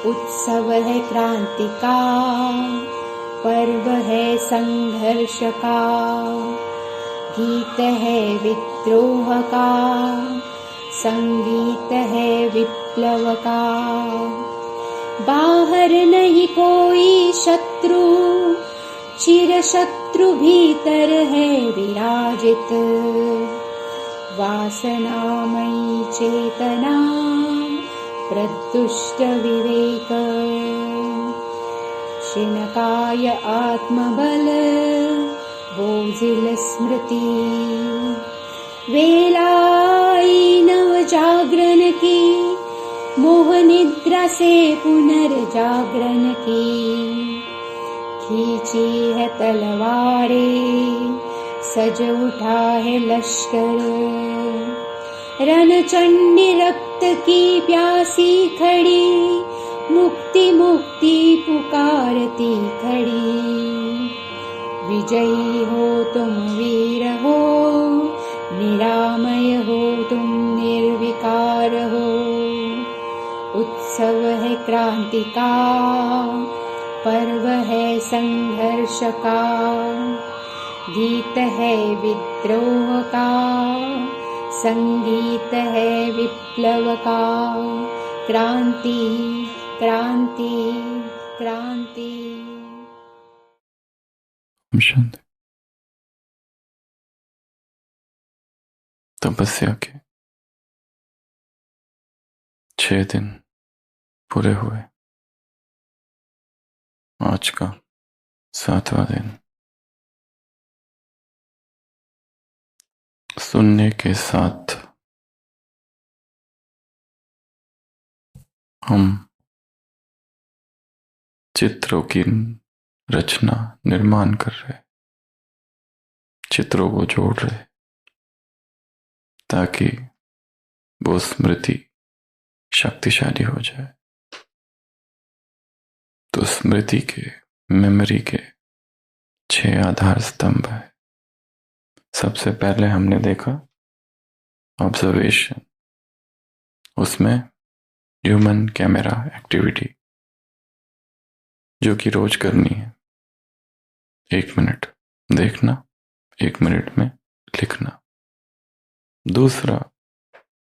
उत्सव है क्रांति का, पर्व है संघर्ष का, गीत है विद्रोह का, संगीत है विप्लव का। बाहर नहीं कोई शत्रु, चिर शत्रु भीतर है विराजित। वासनामयी चेतना, प्रदुष्ट विवेक, शिनकाय आत्मबल, बोझिल स्मृति। वेलाई नव जागरण की, मोह निद्रा से पुनर्जागरण की। खींची है तलवारें, सज उठा है लश्कर। रणचंडी रक्त की प्यासी खड़ी, मुक्ति मुक्ति पुकारती खड़ी। विजयी हो तुम वीर हो, निरामय हो तुम निर्विकार हो। उत्सव है क्रांति का, पर्व है संघर्ष का, गीत है विद्रोह का, संगीत है विप्लव का। क्रांति क्रांति क्रांति। शांति। तपस्या के 6 दिन पूरे हुए। आज का 7वां दिन। सुनने के साथ हम चित्रों की रचना निर्माण कर रहे, चित्रों को जोड़ रहे, ताकि वो स्मृति शक्तिशाली हो जाए। तो स्मृति के, मेमोरी के 6 आधार स्तंभ है। सबसे पहले हमने देखा ऑब्जर्वेशन, उसमें ह्यूमन कैमरा एक्टिविटी जो कि रोज करनी है। 1 मिनट देखना, 1 मिनट में लिखना। दूसरा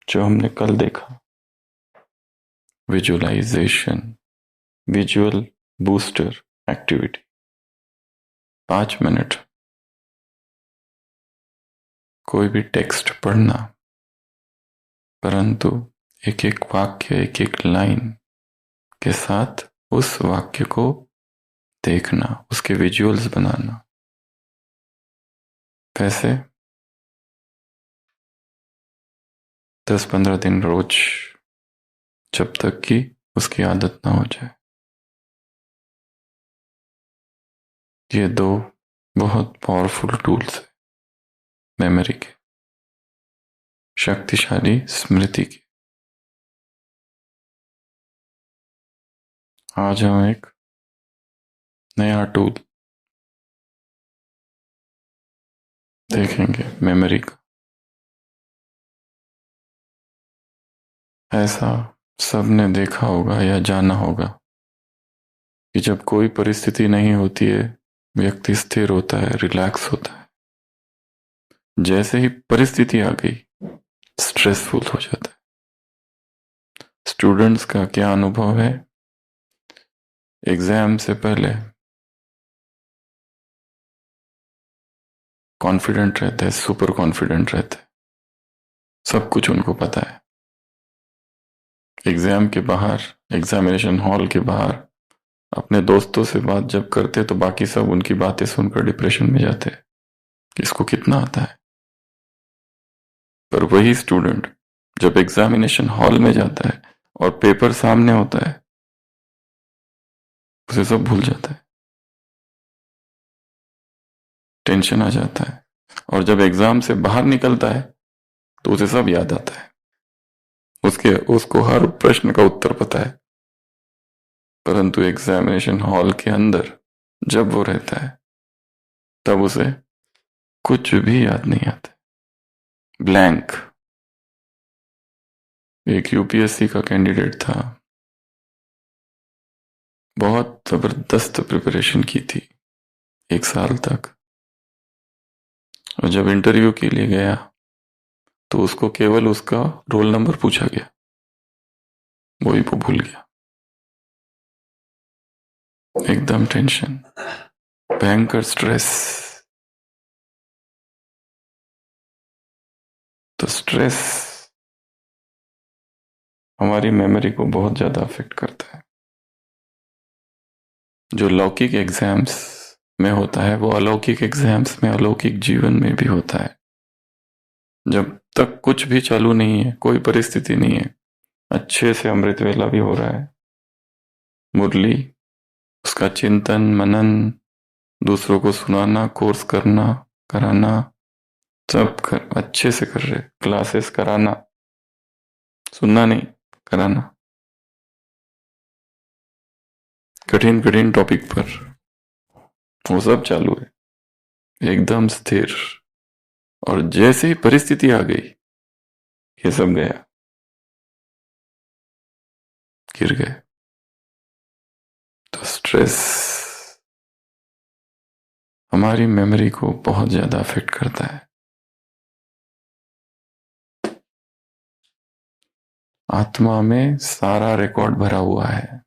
जो हमने कल देखा, visualisation, visual booster activity. 5 minute कोई भी टेक्स्ट पढ़ना, परंतु एक एक वाक्य, एक एक लाइन के साथ उस वाक्य को देखना, उसके विजुअल्स बनाना। कैसे? 10-15 दिन रोज, जब तक कि उसकी आदत ना हो जाए। ये 2 बहुत पावरफुल टूल्स है मेमोरी के, शक्तिशाली स्मृति की। आज हम एक नया टूल देखेंगे मेमोरी का। ऐसा सबने देखा होगा या जाना होगा कि जब कोई परिस्थिति नहीं होती है, व्यक्ति स्थिर होता है, रिलैक्स होता है। जैसे ही परिस्थिति आ गई, स्ट्रेसफुल हो जाता है। स्टूडेंट्स का क्या अनुभव है? एग्जाम से पहले कॉन्फिडेंट रहते हैं, सुपर कॉन्फिडेंट रहते हैं, सब कुछ उनको पता है। एग्जाम के बाहर, एग्जामिनेशन हॉल के बाहर अपने दोस्तों से बात जब करते तो बाकी सब उनकी बातें सुनकर डिप्रेशन में जाते हैं, इसको कितना आता है। पर वही स्टूडेंट जब एग्जामिनेशन हॉल में जाता है और पेपर सामने होता है, उसे सब भूल जाता है, टेंशन आ जाता है। और जब एग्जाम से बाहर निकलता है तो उसे सब याद आता है, उसको हर प्रश्न का उत्तर पता है। परंतु एग्जामिनेशन हॉल के अंदर जब वो रहता है, तब उसे कुछ भी याद नहीं आता, ब्लैंक। एक यूपीएससी का कैंडिडेट था, बहुत जबरदस्त प्रिपरेशन की थी 1 साल तक, और जब इंटरव्यू के लिए गया तो उसको केवल उसका रोल नंबर पूछा गया, वही वो भूल गया। एकदम टेंशन, भयंकर स्ट्रेस। तो स्ट्रेस हमारी मेमोरी को बहुत ज्यादा अफेक्ट करता है। जो लौकिक एग्जाम्स में होता है वो अलौकिक एग्जाम्स में, अलौकिक जीवन में भी होता है। जब तक कुछ भी चालू नहीं है, कोई परिस्थिति नहीं है, अच्छे से अमृत वेला भी हो रहा है, मुरली, उसका चिंतन मनन, दूसरों को सुनाना, कोर्स करना कराना, सब अच्छे से कर रहे, क्लासेस कराना, सुनना नहीं कराना, कठिन कठिन टॉपिक पर, वो सब चालू है, एकदम स्थिर। और जैसे ही परिस्थिति आ गई, ये सब गया, गिर गए। तो स्ट्रेस हमारी मेमोरी को बहुत ज्यादा अफेक्ट करता है। आत्मा में सारा रिकॉर्ड भरा हुआ है।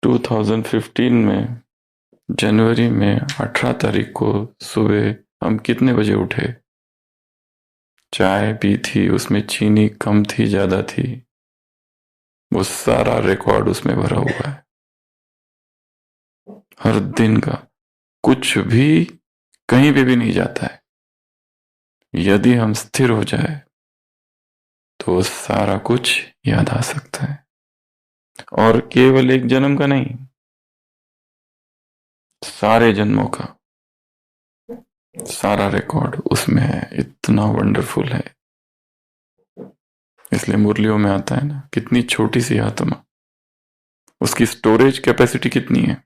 2015 में जनवरी में 18 तारीख को सुबह हम कितने बजे उठे? चाय पी थी, उसमें चीनी कम थी ज्यादा थी, वो सारा रिकॉर्ड उसमें भरा हुआ है। हर दिन का कुछ भी कहीं पे भी नहीं जाता है। यदि हम स्थिर हो जाए तो सारा कुछ याद आ सकता है, और केवल एक जन्म का नहीं, सारे जन्मों का सारा रिकॉर्ड उसमें है। इतना वंडरफुल है। इसलिए मुरलियों में आता है ना, कितनी छोटी सी आत्मा, उसकी स्टोरेज कैपेसिटी कितनी है,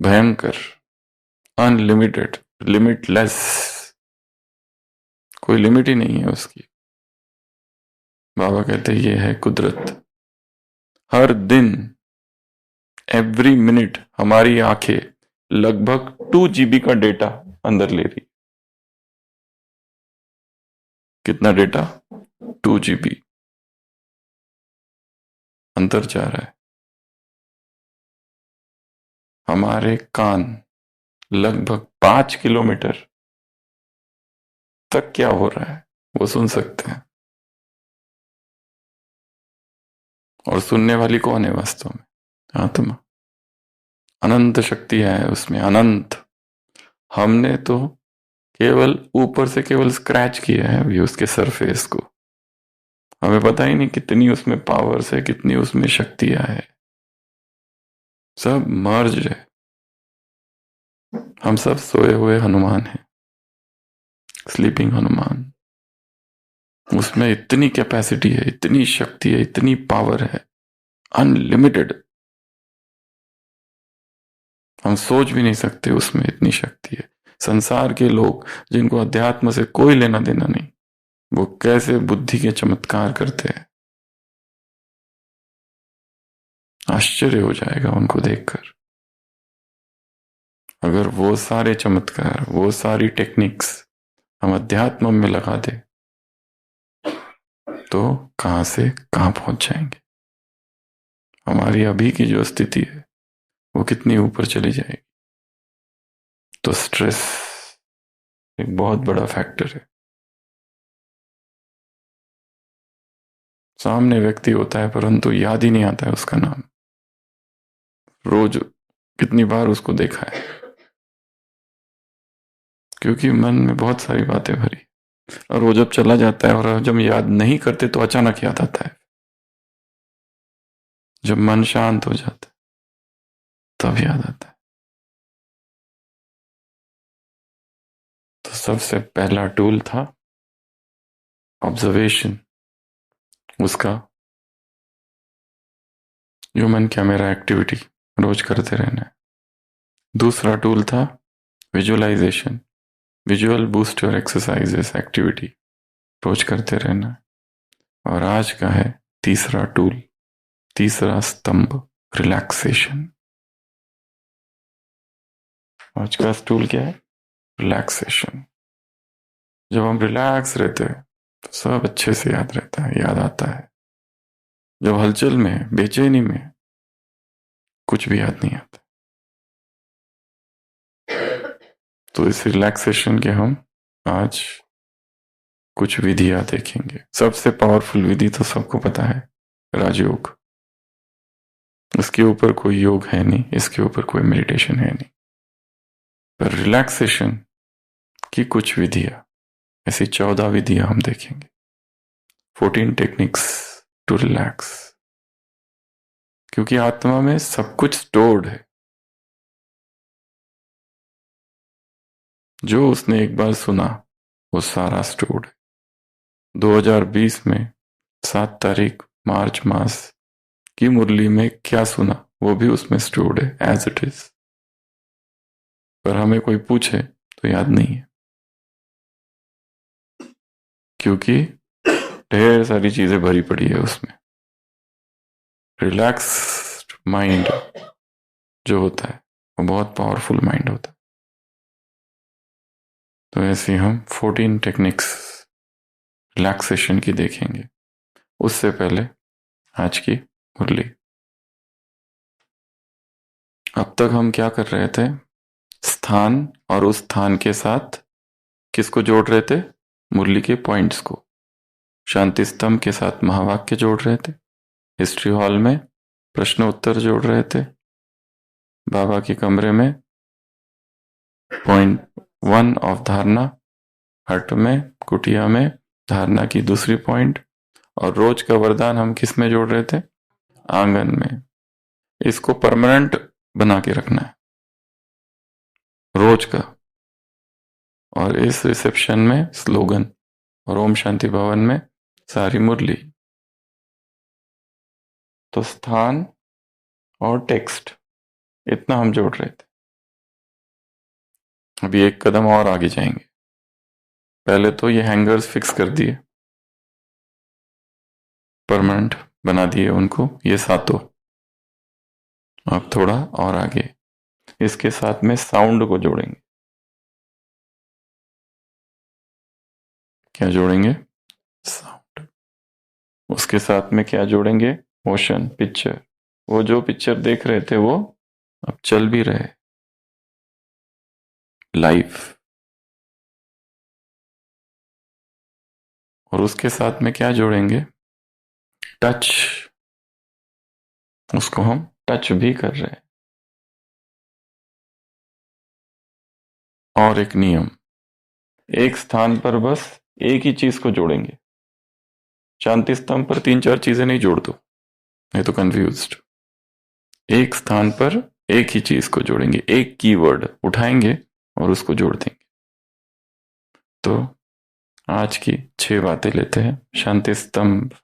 भयंकर, अनलिमिटेड, लिमिटलेस, कोई लिमिट ही नहीं है उसकी। बाबा कहते हैं ये है कुदरत। हर दिन, एवरी मिनट हमारी आंखें लगभग 2 GB का डेटा अंदर ले रही। कितना डेटा? 2 GB अंदर जा रहा है। हमारे कान लगभग 5 किलोमीटर तक क्या हो रहा है वो सुन सकते हैं। और सुनने वाली कौन है वास्तव में? आत्मा। अनंत शक्तियां है उसमें, अनंत। हमने तो केवल ऊपर से केवल स्क्रैच किया है अभी उसके सरफेस को। हमें पता ही नहीं कितनी उसमें पावर्स है, कितनी उसमें शक्तियां है। सब मर्ज है। हम सब सोए हुए हनुमान हैं, स्लीपिंग हनुमान। उसमें इतनी कैपेसिटी है, इतनी शक्ति है, इतनी पावर है, अनलिमिटेड। हम सोच भी नहीं सकते उसमें इतनी शक्ति है। संसार के लोग जिनको अध्यात्म से कोई लेना देना नहीं, वो कैसे बुद्धि के चमत्कार करते हैं। आश्चर्य हो जाएगा उनको देखकर। अगर वो सारे चमत्कार, वो सारी टेक्निक्स हम अध्यात्म में लगा दे तो कहां से कहां पहुंच जाएंगे। हमारी अभी की जो स्थिति है वो कितनी ऊपर चली जाएगी। तो स्ट्रेस एक बहुत बड़ा फैक्टर है। सामने व्यक्ति होता है परंतु याद ही नहीं आता है उसका नाम। रोज कितनी बार उसको देखा है, क्योंकि मन में बहुत सारी बातें भरी। और वो जब चला जाता है और जब याद नहीं करते तो अचानक याद आता है। जब मन शांत हो जाता है तब याद आता है। तो सबसे पहला टूल था ऑब्जर्वेशन, उसका ह्यूमन कैमरा एक्टिविटी रोज करते रहना है। दूसरा टूल था visualization, visual boost your exercises activity रोज करते रहना है। और आज का है तीसरा टूल तीसरा स्तंभ रिलैक्सेशन। आज का स्टूल क्या है? रिलैक्सेशन। जब हम रिलैक्स रहते हैं तो सब अच्छे से याद रहता है, याद आता है। जब हलचल में, बेचैनी में, कुछ भी याद नहीं आता। तो इस रिलैक्सेशन के हम आज कुछ विधियां देखेंगे। सबसे पावरफुल विधि तो सबको पता है, राजयोग। इसके ऊपर कोई योग है नहीं, इसके ऊपर कोई मेडिटेशन है नहीं। पर रिलैक्सेशन की कुछ विधियां, ऐसी 14 विधियां हम देखेंगे। 14 टेक्निक्स टू रिलैक्स। क्योंकि आत्मा में सब कुछ स्टोर्ड है। जो उसने एक बार सुना वो सारा स्टोर्ड है। 2020 में 7 तारीख मार्च मास की मुरली में क्या सुना वो भी उसमें स्टोर्ड है एज इट इज। पर हमें कोई पूछे तो याद नहीं है, क्योंकि ढेर सारी चीजें भरी पड़ी है उसमें। रिलैक्स्ड माइंड जो होता है वो बहुत पावरफुल माइंड होता है। तो ऐसे हम 14 टेक्निक्स रिलैक्सेशन की देखेंगे। उससे पहले आज की मुरली। अब तक हम क्या कर रहे थे? स्थान और उस स्थान के साथ किसको जोड़ रहे थे? मुरली के पॉइंट्स को। शांति स्तंभ के साथ महावाक्य जोड़ रहे थे। हिस्ट्री हॉल में प्रश्न उत्तर जोड़ रहे थे। बाबा के कमरे में पॉइंट 1 ऑफ धारणा, हट में, कुटिया में धारणा की दूसरी पॉइंट। और रोज का वरदान हम किस में जोड़ रहे थे? आंगन में। इसको परमानेंट बना के रखना है रोज का। और इस रिसेप्शन में स्लोगन और ओम शांति भवन में सारी मुरली। तो स्थान और टेक्स्ट, इतना हम जोड़ रहे थे। अभी एक कदम और आगे जाएंगे। पहले तो ये हैंगर्स फिक्स कर दिए, परमानेंट बना दिए उनको, ये सातों। अब थोड़ा और आगे इसके साथ में साउंड को जोड़ेंगे। क्या जोड़ेंगे? साउंड। उसके साथ में क्या जोड़ेंगे? Motion, picture. वो जो पिक्चर देख रहे थे वो अब चल भी रहे, लाइव। और उसके साथ में क्या जोड़ेंगे? टच। उसको हम टच भी कर रहे हैं। और एक नियम, एक स्थान पर बस एक ही चीज को जोड़ेंगे। शांति स्तंभ पर 3-4 चीजें नहीं जोड़ दो, नहीं तो कंफ्यूज्ड। एक स्थान पर एक ही चीज को जोड़ेंगे, एक कीवर्ड उठाएंगे और उसको जोड़ देंगे। तो आज की 6 बातें लेते हैं। शांति स्तंभ।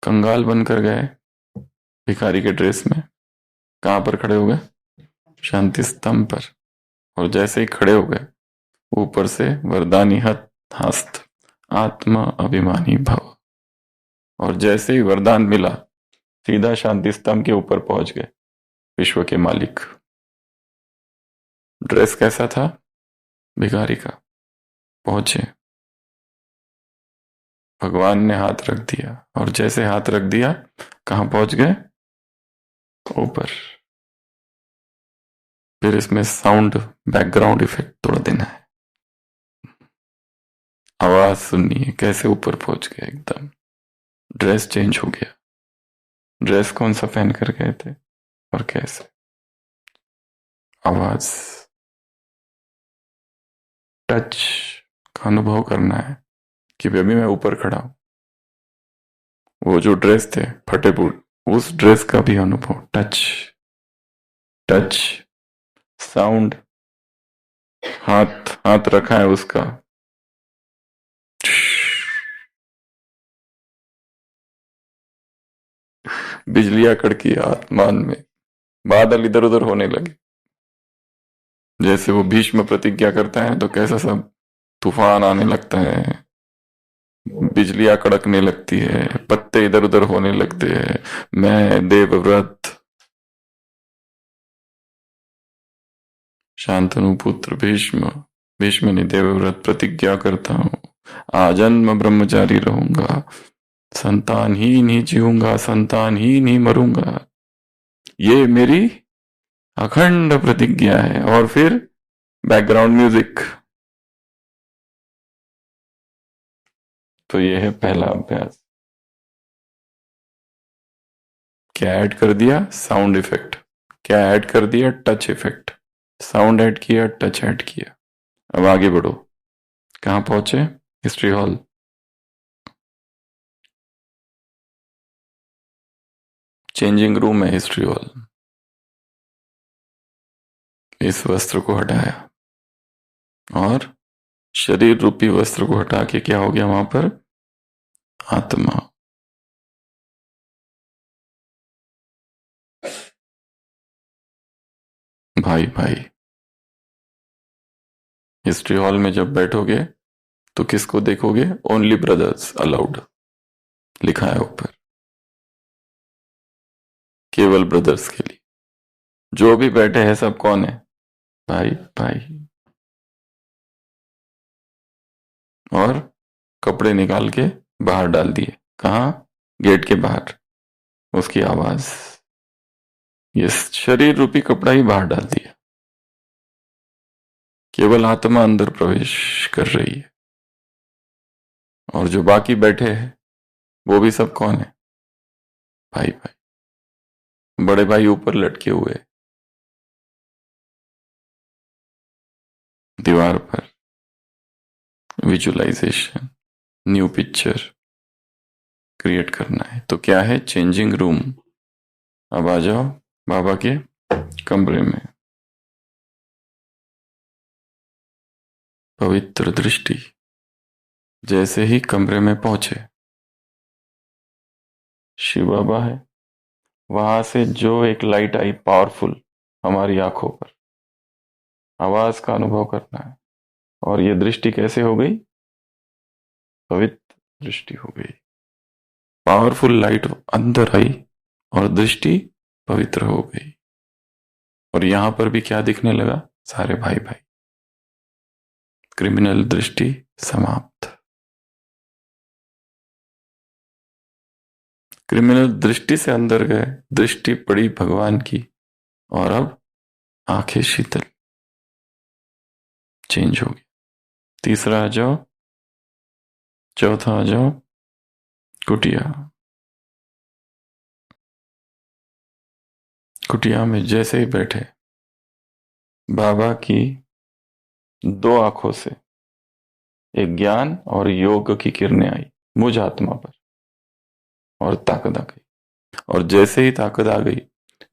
कंगाल बनकर गए भिखारी के ड्रेस में, कहां पर खड़े हो गए? शांति स्तंभ पर। और जैसे ही खड़े हो गए, ऊपर से वरदानी हस्त, आत्मा अभिमानी भव। और जैसे ही वरदान मिला, सीधा शांति स्तंभ के ऊपर पहुंच गए, विश्व के मालिक। ड्रेस कैसा था? भिखारी का। पहुंचे, भगवान ने हाथ रख दिया, और जैसे हाथ रख दिया, कहां पहुंच गए? ऊपर। फिर इसमें साउंड, बैकग्राउंड इफेक्ट थोड़ा देना है। आवाज सुननी है, कैसे ऊपर पहुंच गए एकदम। ड्रेस चेंज हो गया। ड्रेस कौन सा पहन कर गए थे और कैसे? आवाज, टच का अनुभव करना है कि अभी मैं ऊपर खड़ा हूं। वो जो ड्रेस थे फटे बूट, उस ड्रेस का भी अनुभव। टच, टच, साउंड, हाथ, हाथ रखा है उसका। बिजलियां कड़की आसमान में, बादल इधर उधर होने लगे। जैसे वो भीष्म प्रतिज्ञा करता है तो कैसा सब तूफान आने लगता है। बिजलियां कड़कने लगती है, पत्ते इधर उधर होने लगते हैं। मैं देवव्रत शांतनु पुत्र भीष्म, भीष्म ने देवव्रत प्रतिज्ञा करता हूं, आजन्म ब्रह्मचारी रहूंगा, संतानहीन ही जीऊंगा, संतानहीन ही मरूंगा, ये मेरी अखंड प्रतिज्ञा है। और फिर बैकग्राउंड म्यूजिक। तो ये है पहला अभ्यास। क्या ऐड कर दिया? Sound effect. क्या ऐड कर दिया? Touch effect. साउंड ऐड किया, टच ऐड किया। अब आगे बढ़ो। कहां पहुंचे? History hall. चेंजिंग रूम है हिस्ट्री हॉल। इस वस्त्र को हटाया और शरीर रूपी वस्त्र को हटा के क्या हो गया वहां पर? आत्मा। भाई भाई। हिस्ट्री हॉल में जब बैठोगे तो किसको देखोगे? ओनली ब्रदर्स अलाउड लिखा है ऊपर, केवल ब्रदर्स के लिए। जो भी बैठे हैं सब कौन है? भाई भाई। और कपड़े निकाल के बाहर डाल दिए। कहां? गेट के बाहर। उसकी आवाज, ये शरीर रूपी कपड़ा ही बाहर डाल दिया। केवल आत्मा अंदर प्रवेश कर रही है। और जो बाकी बैठे हैं वो भी सब कौन है? भाई भाई। बड़े भाई ऊपर लटके हुए दीवार पर। विजुअलाइजेशन, न्यू पिक्चर क्रिएट करना है। तो क्या है? Changing room. अब आ जाओ बाबा के कमरे में। पवित्र दृष्टि। जैसे ही कमरे में पहुंचे, शिव बाबा है, वहां से जो एक लाइट आई पावरफुल हमारी आंखों पर, आवाज का अनुभव करना है। और ये दृष्टि कैसे हो गई? पवित्र दृष्टि हो गई। पावरफुल लाइट अंदर आई और दृष्टि पवित्र हो गई। और यहां पर भी क्या दिखने लगा? सारे भाई भाई। क्रिमिनल दृष्टि समाप्त। क्रिमिनल दृष्टि से अंदर गए, दृष्टि पड़ी भगवान की, और अब आंखें शीतल। चेंज हो गया। तीसरा आ जाओ, चौथा आ जाओ, कुटिया। कुटिया में जैसे ही बैठे, बाबा की दो आंखों से एक ज्ञान और योग की किरणें आई मुझ आत्मा पर, और ताकत आ गई। और जैसे ही ताकत आ गई,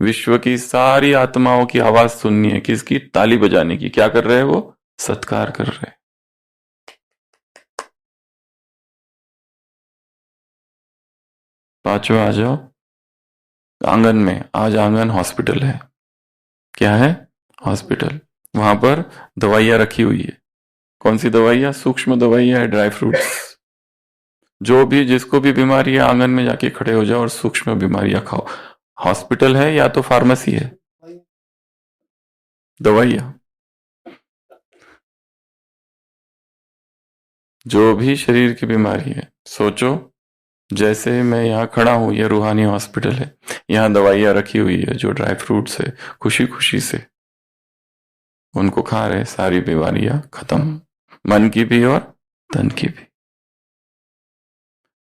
विश्व की सारी आत्माओं की आवाज सुननी है। किसकी? ताली बजाने की। क्या कर रहे हैं वो? सत्कार कर रहे हैं। पांचवा आ जाओ, आंगन में। आज आंगन हॉस्पिटल है। क्या है? हॉस्पिटल। वहां पर दवाइयां रखी हुई है। कौन सी दवाइयां? सूक्ष्म दवाइयां है, ड्राई फ्रूट्स। जो भी, जिसको भी बीमारी है, आंगन में जाके खड़े हो जाओ और सूक्ष्म बीमारियां खाओ। हॉस्पिटल है या तो फार्मेसी है? दवाइयां। जो भी शरीर की बीमारी है, सोचो जैसे मैं यहाँ खड़ा हूं, ये रूहानी हॉस्पिटल है, यहाँ दवाइयां रखी हुई है, जो ड्राई फ्रूट्स है, खुशी खुशी से उनको खा रहे, सारी बीमारियां खत्म, मन की भी और तन की भी।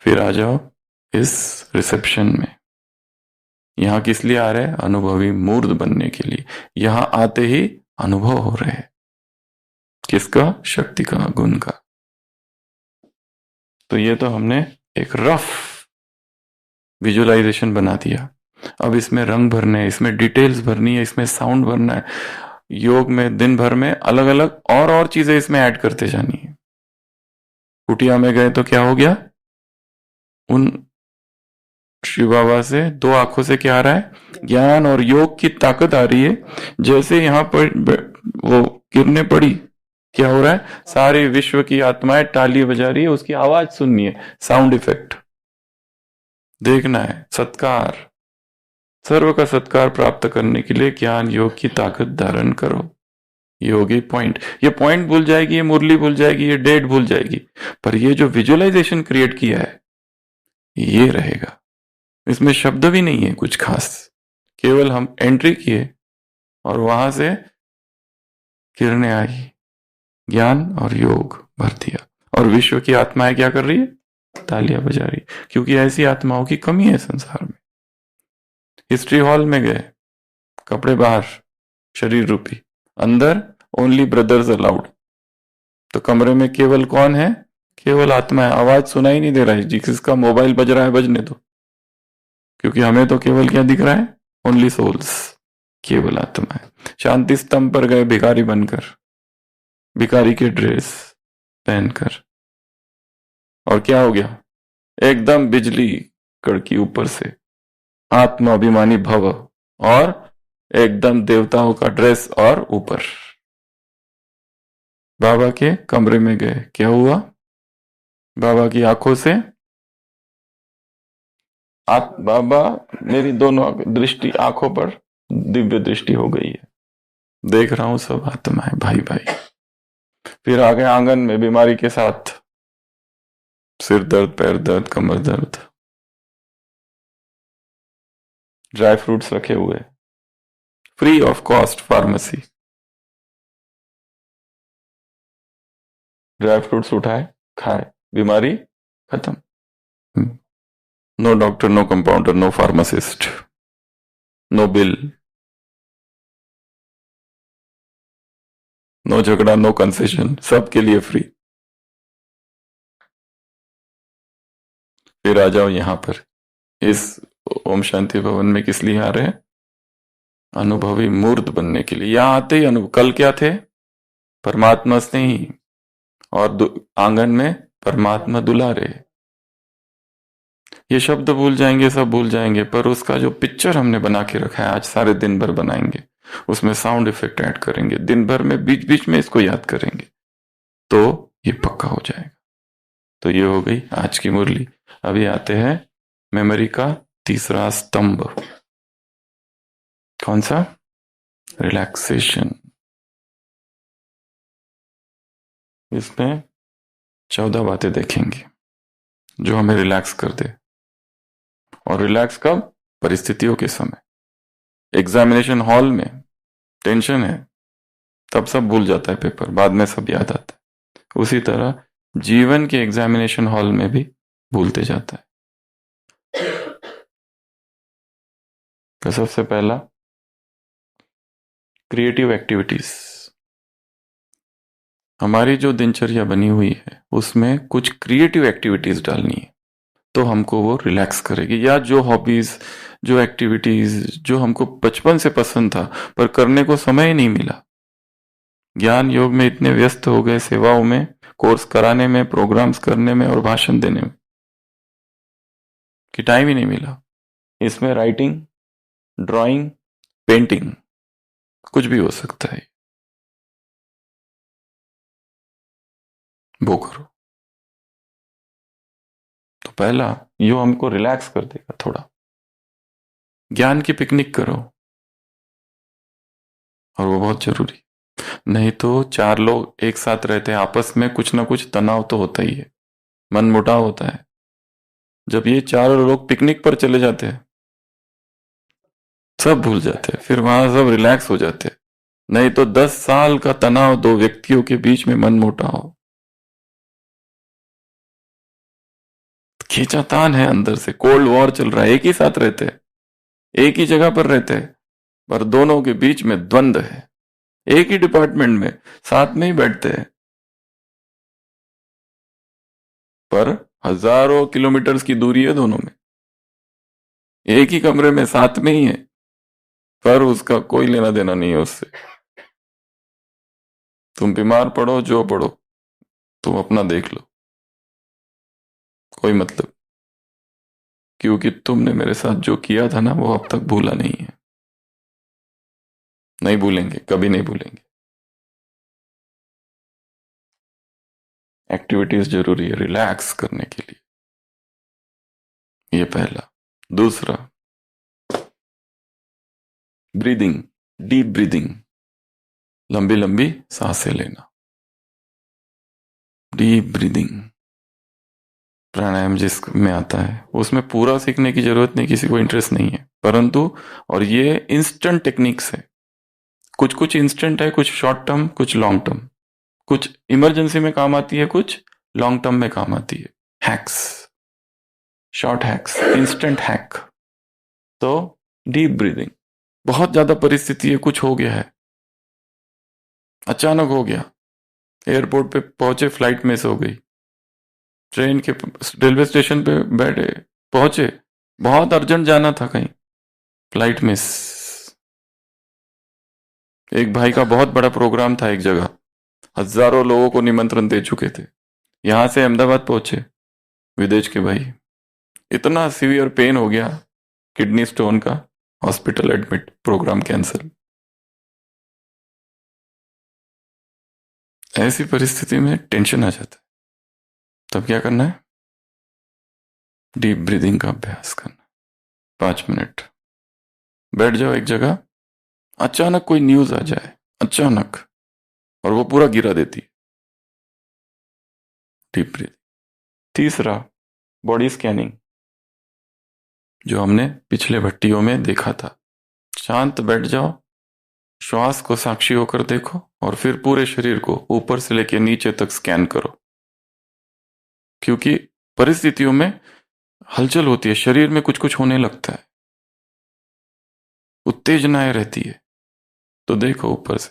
फिर आ जाओ इस रिसेप्शन में। यहां किस लिए आ रहे हैं? अनुभवी मूर्त बनने के लिए। यहां आते ही अनुभव हो रहे हैं। किसका? शक्ति का, गुण का। तो ये तो हमने एक रफ विजुअलाइजेशन बना दिया। अब इसमें रंग भरने हैं, इसमें डिटेल्स भरनी है, इसमें साउंड भरना है। योग में दिन भर में अलग अलग और चीजें इसमें ऐड करते जानी है। कुटिया में गए तो क्या हो गया? उन शिव बाबा से दो आंखों से क्या आ रहा है? ज्ञान और योग की ताकत आ रही है। जैसे यहां पर वो किरणें पड़ी, क्या हो रहा है? सारी विश्व की आत्माएं ताली बजा रही है, उसकी आवाज सुननी है, साउंड इफेक्ट देखना है। सत्कार, सर्व का सत्कार प्राप्त करने के लिए ज्ञान योग की ताकत धारण करो। योगी पॉइंट, ये पॉइंट भूल जाएगी, ये मुरली भूल जाएगी, ये डेट भूल जाएगी, पर ये जो विजुअलाइजेशन क्रिएट किया है ये रहेगा। इसमें शब्द भी नहीं है कुछ खास, केवल हम एंट्री किए और वहां से किरणें आई, ज्ञान और योग भर दिया, और विश्व की आत्माएं क्या कर रही है? तालियां बजा रही, क्योंकि ऐसी आत्माओं की कमी है संसार में। हिस्ट्री हॉल में गए, कपड़े बाहर, शरीर रूपी, अंदर ओनली ब्रदर्स अलाउड। तो कमरे में केवल कौन है? केवल आत्मा है। आवाज सुनाई नहीं दे रहा है, जिसका मोबाइल बज रहा है बजने दो, क्योंकि हमें तो केवल क्या दिख रहा है? ओनली सोल्स, केवल आत्मा है। शांति स्तंभ पर गए भिखारी बनकर, भिखारी के ड्रेस पहनकर, और क्या हो गया? एकदम बिजली कड़की ऊपर से, आत्माभिमानी भव, और एकदम देवताओं का ड्रेस और ऊपर। बाबा के कमरे में गए, क्या हुआ? बाबा की आंखों से बाबा, मेरी दोनों दृष्टि आंखों पर दिव्य दृष्टि हो गई है, देख रहा हूं सब आत्माएं भाई भाई। फिर आ गए आंगन में बीमारी के साथ, सिर दर्द, पैर दर्द, कमर दर्द, ड्राई फ्रूट्स रखे हुए, free of cost pharmacy, dry fruits उठाए, खाए, बीमारी खत्म। No doctor, no compounder, no pharmacist, no bill, no झगड़ा, नो कंसेशन, सबके लिए फ्री। फिर आ जाओ यहां पर, इस ओम शांति भवन में किस लिए आ रहे हैं? अनुभवी मूर्त बनने के लिए। यहां आते ही कल क्या थे? परमात्मा स्नेही, और आंगन में परमात्मा दुलारे। ये शब्द भूल जाएंगे, सब भूल जाएंगे, पर उसका जो पिक्चर हमने बना के रखा है, आज सारे दिन भर बनाएंगे, उसमें साउंड इफेक्ट ऐड करेंगे, दिन भर में बीच बीच में इसको याद करेंगे, तो ये पक्का हो जाएगा। तो ये हो गई आज की मुरली। अभी आते हैं मेमोरी का तीसरा स्तंभ। कौन सा? रिलैक्सेशन। इसमें 14 बातें देखेंगे जो हमें रिलैक्स कर दे। और रिलैक्स कब? परिस्थितियों के समय। एग्जामिनेशन हॉल में टेंशन है, तब सब भूल जाता है पेपर, बाद में सब याद आता है। उसी तरह जीवन के एग्जामिनेशन हॉल में भी भूलते जाता है। तो सबसे पहला, क्रिएटिव एक्टिविटीज। हमारी जो दिनचर्या बनी हुई है उसमें कुछ क्रिएटिव एक्टिविटीज डालनी है, तो हमको वो रिलैक्स करेगी। या जो हॉबीज, जो एक्टिविटीज जो हमको बचपन से पसंद था पर करने को समय ही नहीं मिला, ज्ञान योग में इतने व्यस्त हो गए, सेवाओं में, कोर्स कराने में, प्रोग्राम्स करने में और भाषण देने में, कि टाइम ही नहीं मिला। इसमें राइटिंग, ड्राइंग, पेंटिंग, कुछ भी हो सकता है, वो करो। तो पहला यो हमको रिलैक्स कर देगा थोड़ा। ज्ञान की पिकनिक करो, और वो बहुत जरूरी। नहीं तो 4 लोग एक साथ रहते हैं, आपस में कुछ ना कुछ तनाव तो होता ही है, मन मुटाव होता है। जब ये 4 लोग पिकनिक पर चले जाते हैं, सब भूल जाते हैं, फिर वहां सब रिलैक्स हो जाते हैं। नहीं तो 10 साल का तनाव 2 व्यक्तियों के बीच में, मन मुटाव, खींचातान है अंदर से, कोल्ड वॉर चल रहा है। एक ही साथ रहते हैं, एक ही जगह पर रहते हैं, पर दोनों के बीच में द्वंद्व है। एक ही डिपार्टमेंट में साथ में ही बैठते हैं, पर हजारों किलोमीटर्स की दूरी है दोनों में। एक ही कमरे में साथ में ही है, पर उसका कोई लेना देना नहीं है उससे। तुम बीमार पड़ो, जो पड़ो, तुम अपना देख लो, कोई मतलब, क्योंकि तुमने मेरे साथ जो किया था ना, वो अब तक भूला नहीं है। नहीं भूलेंगे, कभी नहीं भूलेंगे। एक्टिविटीज जरूरी है रिलैक्स करने के लिए, ये पहला। दूसरा, ब्रीदिंग, डीप ब्रीदिंग, लंबी लंबी सांसें लेना, डीप ब्रीदिंग। प्राणायाम जिसमें आता है उसमें पूरा सीखने की जरूरत नहीं, किसी को इंटरेस्ट नहीं है, परंतु और ये इंस्टेंट टेक्निक्स है। कुछ कुछ इंस्टेंट है, कुछ शॉर्ट टर्म, कुछ लॉन्ग टर्म, कुछ इमरजेंसी में काम आती है, कुछ लॉन्ग टर्म में काम आती है। Hacks, short hacks, instant hack. तो डीप ब्रीदिंग, बहुत ज्यादा परिस्थिति है, कुछ हो गया है, अचानक हो गया, एयरपोर्ट पे पहुंचे, फ्लाइट मिस हो गई, ट्रेन के रेलवे स्टेशन पे बैठे, पहुंचे, बहुत अर्जेंट जाना था कहीं, फ्लाइट मिस। एक भाई का बहुत बड़ा प्रोग्राम था एक जगह, हजारों लोगों को निमंत्रण दे चुके थे, यहां से अहमदाबाद पहुंचे, विदेश के भाई, इतना सीवियर पेन हो गया, किडनी स्टोन का, हॉस्पिटल एडमिट, प्रोग्राम कैंसिल। ऐसी परिस्थिति में टेंशन आ जाता है, तब क्या करना है? डीप ब्रीदिंग का अभ्यास करना। 5 मिनट बैठ जाओ एक जगह, अचानक कोई न्यूज आ जाए, अचानक, और वो पूरा गिरा देती है, डीप ब्रीदिंग। तीसरा, बॉडी स्कैनिंग, जो हमने पिछले भट्टियों में देखा था। शांत बैठ जाओ, श्वास को साक्षी होकर देखो, और फिर पूरे शरीर को ऊपर से लेकर नीचे तक स्कैन करो, क्योंकि परिस्थितियों में हलचल होती है, शरीर में कुछ कुछ होने लगता है, उत्तेजनाएं रहती है, तो देखो ऊपर से,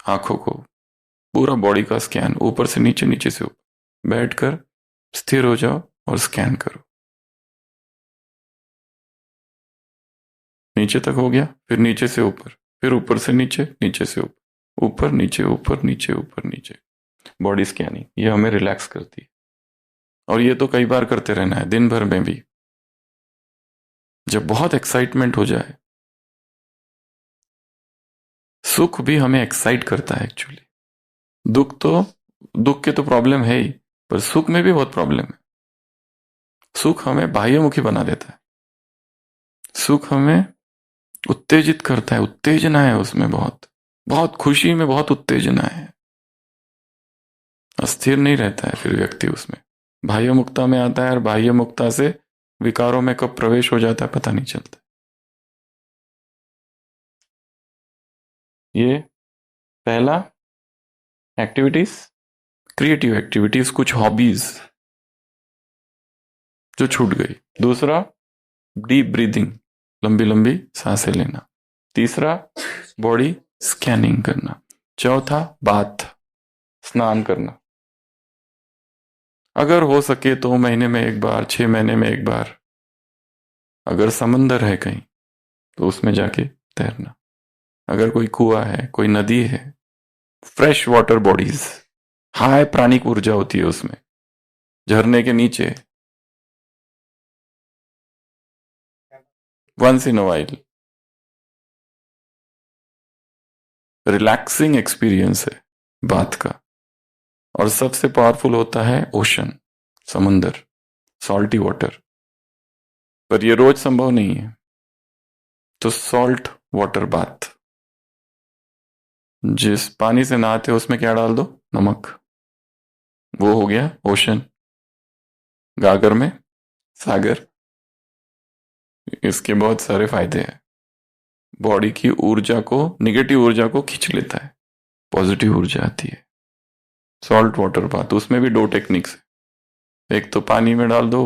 आंखों को, पूरा बॉडी का स्कैन, ऊपर से नीचे, नीचे से ऊपर, बैठकर स्थिर हो जाओ और स्कैन करो। नीचे तक हो गया, फिर नीचे से ऊपर, फिर ऊपर से नीचे, नीचे से ऊपर, ऊपर नीचे, ऊपर नीचे, ऊपर नीचे, बॉडी स्कैनिंग। ये हमें रिलैक्स करती है, और ये तो कई बार करते रहना है, दिन भर में भी। जब बहुत एक्साइटमेंट हो जाए, सुख भी हमें एक्साइट करता है एक्चुअली, दुख के तो प्रॉब्लम है ही, पर सुख में भी बहुत प्रॉब्लम है। सुख हमें बाह्यमुखी बना देता है, सुख हमें उत्तेजित करता है, उत्तेजना है उसमें, बहुत बहुत खुशी में बहुत उत्तेजना है, अस्थिर नहीं रहता है फिर व्यक्ति उसमें, बाह्य मुक्ता में आता है, और बाह्य मुक्ता से विकारों में कब प्रवेश हो जाता है पता नहीं चलता। ये पहला, एक्टिविटीज, क्रिएटिव एक्टिविटीज, कुछ हॉबीज जो छूट गई। दूसरा, डीप ब्रीदिंग, लंबी लंबी सांसें लेना। तीसरा, बॉडी स्कैनिंग करना। चौथा, बाथ, स्नान करना, अगर हो सके तो महीने में एक बार, 6 महीने में एक बार। अगर समंदर है कहीं तो उसमें जाके तैरना, अगर कोई कुआं है, कोई नदी है, फ्रेश वाटर बॉडीज, हाई प्राणिक ऊर्जा होती है उसमें, झरने के नीचे, once in a while, relaxing experience है बात का। और सबसे पावरफुल होता है ओशन, समुंदर, सॉल्टी वाटर, पर ये रोज संभव नहीं है, तो सॉल्ट वाटर बाथ, जिस पानी से नहाते हो उसमें क्या डाल दो? नमक, वो हो गया ओशन। गागर में सागर। इसके बहुत सारे फायदे हैं, बॉडी की ऊर्जा को, निगेटिव ऊर्जा को खींच लेता है, पॉजिटिव ऊर्जा आती है। सॉल्ट वाटर बाथ, उसमें भी 2 टेक्निक्स है, एक तो पानी में डाल दो,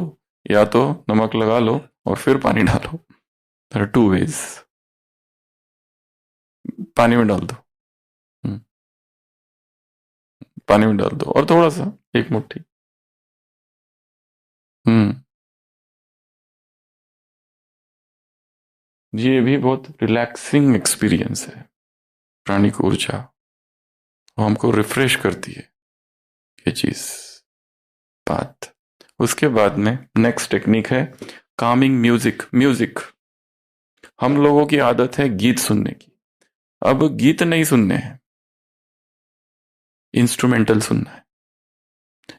या तो नमक लगा लो और फिर पानी डालो, देयर आर 2 वेज। पानी में डाल दो, पानी में डाल दो, और थोड़ा सा, एक मुट्ठी। ये भी बहुत रिलैक्सिंग एक्सपीरियंस है, प्राणिक ऊर्जा, वो हमको रिफ्रेश करती है ये चीज, बात। उसके बाद में नेक्स्ट टेक्निक है कामिंग म्यूजिक। म्यूजिक, हम लोगों की आदत है गीत सुनने की, अब गीत नहीं सुनने हैं, इंस्ट्रूमेंटल सुनना है।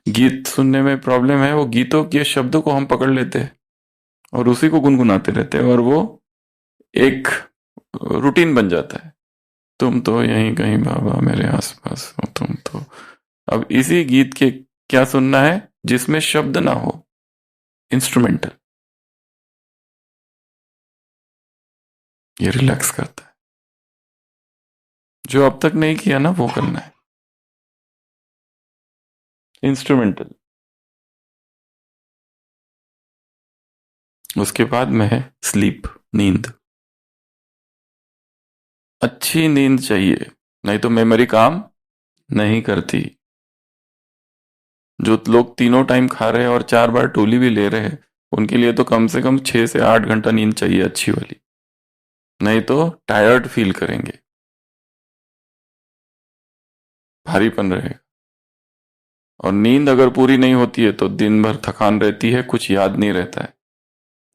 गीत सुनने में प्रॉब्लम है, वो गीतों के शब्दों को हम पकड़ लेते हैं और उसी को गुनगुनाते रहते हैं और वो एक रूटीन बन जाता है। तुम तो यहीं कहीं बाबा मेरे आसपास हो तुम तो। अब इसी गीत के क्या सुनना है जिसमें शब्द ना हो, इंस्ट्रूमेंटल। ये रिलैक्स करता है। जो अब तक नहीं किया ना वो करना है, इंस्ट्रूमेंटल। उसके बाद में है स्लीप, नींद। अच्छी नींद चाहिए, नहीं तो मेमोरी काम नहीं करती। जो लोग तीनों टाइम खा रहे हैं और 4 बार टोली भी ले रहे हैं, उनके लिए तो कम से कम 6 से 8 घंटा नींद चाहिए, अच्छी वाली, नहीं तो टायर्ड फील करेंगे, भारीपन रहेगा। और नींद अगर पूरी नहीं होती है तो दिन भर थकान रहती है, कुछ याद नहीं रहता है।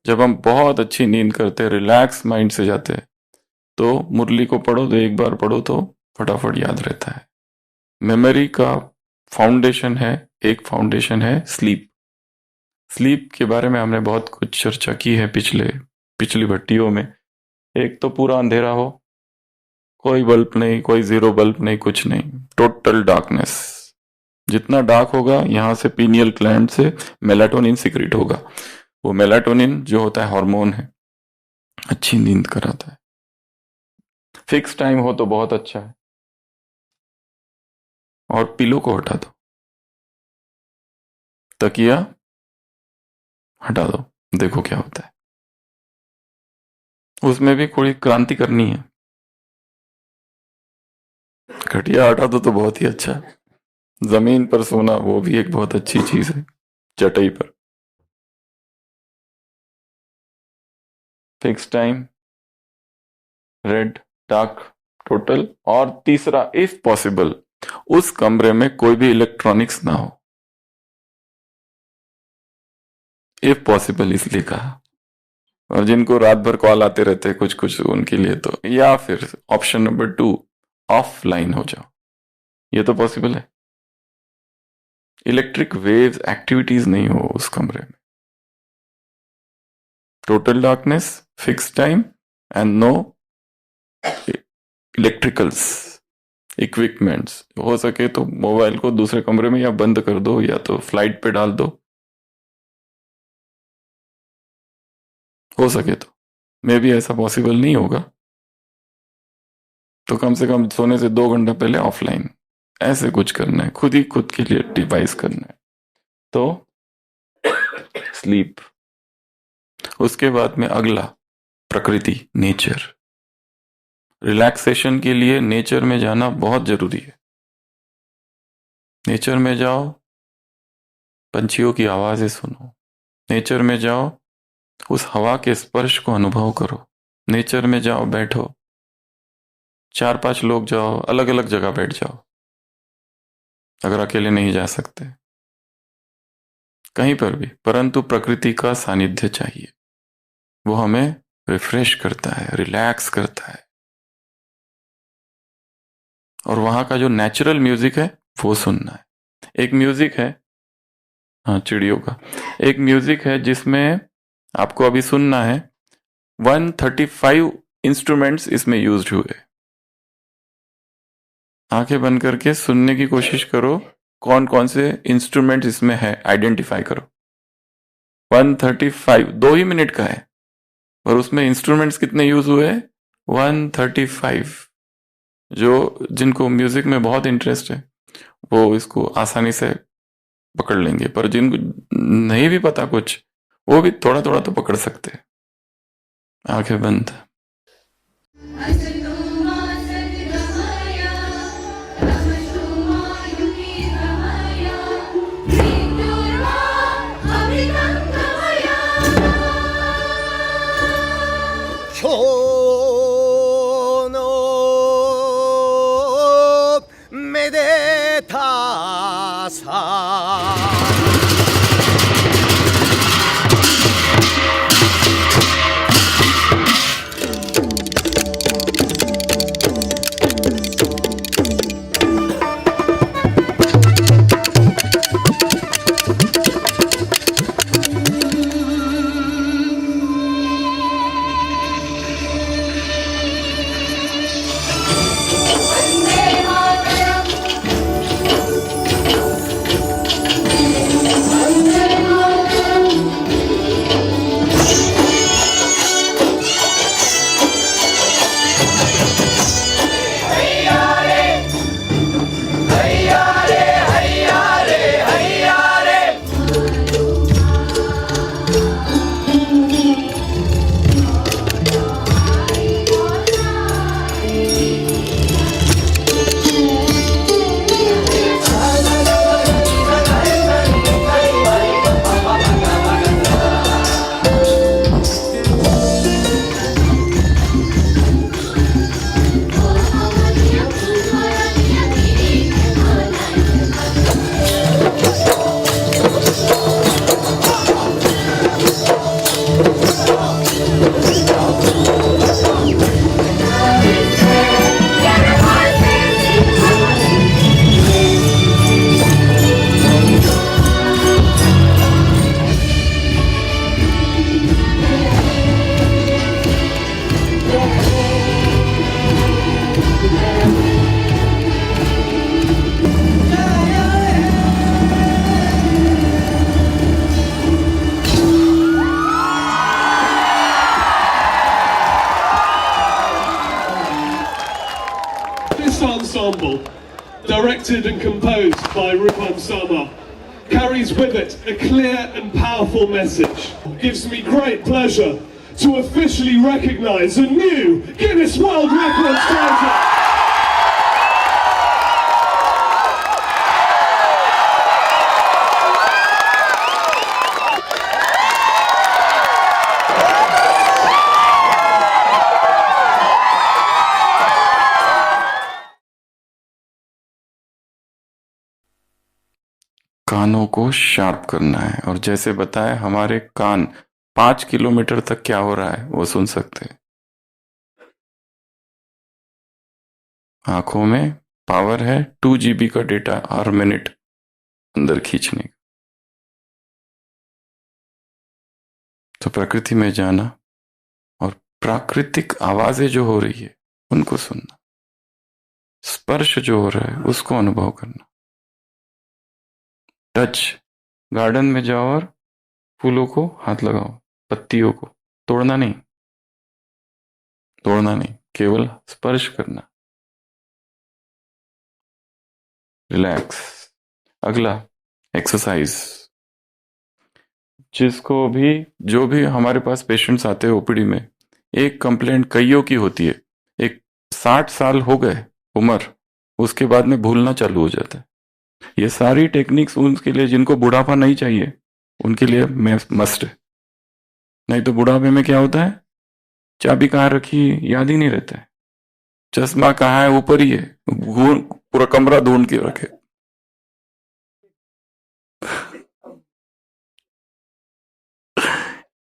जब हम बहुत अच्छी नींद करते हैं, रिलैक्स माइंड से जाते हैं, तो मुरली को पढ़ो तो एक बार पढ़ो तो फटाफट याद रहता है। मेमोरी का फाउंडेशन है, एक फाउंडेशन है स्लीप। स्लीप के बारे में हमने बहुत कुछ चर्चा की है पिछली भट्टियों में। एक तो पूरा अंधेरा हो, कोई बल्ब नहीं, कोई जीरो बल्ब नहीं, कुछ नहीं, टोटल डार्कनेस। जितना डार्क होगा, यहां से पीनियल ग्लैंड से मेलाटोनिन सिक्रेट होगा। वो मेलाटोनिन जो होता है हार्मोन है, अच्छी नींद कराता है। फिक्स टाइम हो तो बहुत अच्छा है। और पिलो को हटा दो, तकिया हटा दो, देखो क्या होता है। उसमें भी कोई क्रांति करनी है। खटिया हटा दो तो बहुत ही अच्छा है। जमीन पर सोना वो भी एक बहुत अच्छी चीज है, चटाई पर। Fix time, red, dark, total. और तीसरा, इफ पॉसिबल उस कमरे में कोई भी इलेक्ट्रॉनिक्स ना हो। इफ पॉसिबल इसलिए कहा, और जिनको रात भर कॉल आते रहते हैं कुछ कुछ, उनके लिए तो, या फिर ऑप्शन नंबर 2, ऑफलाइन हो जाओ। ये तो पॉसिबल है। इलेक्ट्रिक वेव्स एक्टिविटीज नहीं हो उस कमरे में। Total darkness, fix time and no electricals equipments. हो सके तो मोबाइल को दूसरे कमरे में या बंद कर दो या तो फ्लाइट पे डाल दो, हो सके तो। मे भी ऐसा पॉसिबल नहीं होगा, तो कम से कम सोने से 2 घंटे पहले ऑफलाइन ऐसे कुछ करना है, खुद ही खुद के लिए डिवाइस करना है। तो स्लीप। उसके बाद में अगला, प्रकृति, नेचर। रिलैक्सेशन के लिए नेचर में जाना बहुत जरूरी है। नेचर में जाओ, पंछियों की आवाजें सुनो। नेचर में जाओ, उस हवा के स्पर्श को अनुभव करो। नेचर में जाओ, बैठो, 4-5 लोग जाओ, अलग अलग जगह बैठ जाओ, अगर अकेले नहीं जा सकते, कहीं पर भी, परंतु प्रकृति का सानिध्य चाहिए। वो हमें रिफ्रेश करता है, रिलैक्स करता है। और वहां का जो नेचुरल म्यूजिक है वो सुनना है। एक म्यूजिक है, हाँ, चिड़ियों का एक म्यूजिक है जिसमें आपको अभी सुनना है। 135 इंस्ट्रूमेंट्स इसमें यूज्ड हुए। आंखें बंद करके सुनने की कोशिश करो, कौन कौन से इंस्ट्रूमेंट इसमें है आइडेंटिफाई करो। 135, 2 ही मिनट का है और उसमें इंस्ट्रूमेंट्स कितने यूज हुए? 135। जो जिनको म्यूजिक में बहुत इंटरेस्ट है वो इसको आसानी से पकड़ लेंगे, पर जिनको नहीं भी पता कुछ, वो भी थोड़ा थोड़ा तो पकड़ सकते हैं। आंखें बंद। Ensemble, directed and composed by Rupam Sama, carries with it a clear and powerful message. It gives me great pleasure to officially recognize a new Guinness World Records title. कानों को शार्प करना है, और जैसे बताया हमारे कान 5 किलोमीटर तक क्या हो रहा है वो सुन सकते हैं। आंखों में पावर है 2 GB का डेटा हर मिनट अंदर खींचने का। तो प्रकृति में जाना और प्राकृतिक आवाजें जो हो रही है उनको सुनना, स्पर्श जो हो रहा है उसको अनुभव करना, टच, गार्डन में जाओ और फूलों को हाथ लगाओ, पत्तियों को तोड़ना नहीं, केवल स्पर्श करना, रिलैक्स। अगला एक्सरसाइज, जिसको भी जो भी हमारे पास पेशेंट्स आते हैं ओपीडी में, एक कंप्लेंट कईयों की होती है, एक 60 साल हो गए उम्र, उसके बाद में भूलना चालू हो जाता है। ये सारी टेक्निक्स उनके लिए जिनको बुढ़ापा नहीं चाहिए उनके लिए मस्ट है। नहीं तो बुढ़ापे में क्या होता है, चाबी कहाँ रखी याद ही नहीं रहता है, चश्मा कहाँ है ऊपर ही है, पूरा कमरा ढूंढ के रखे।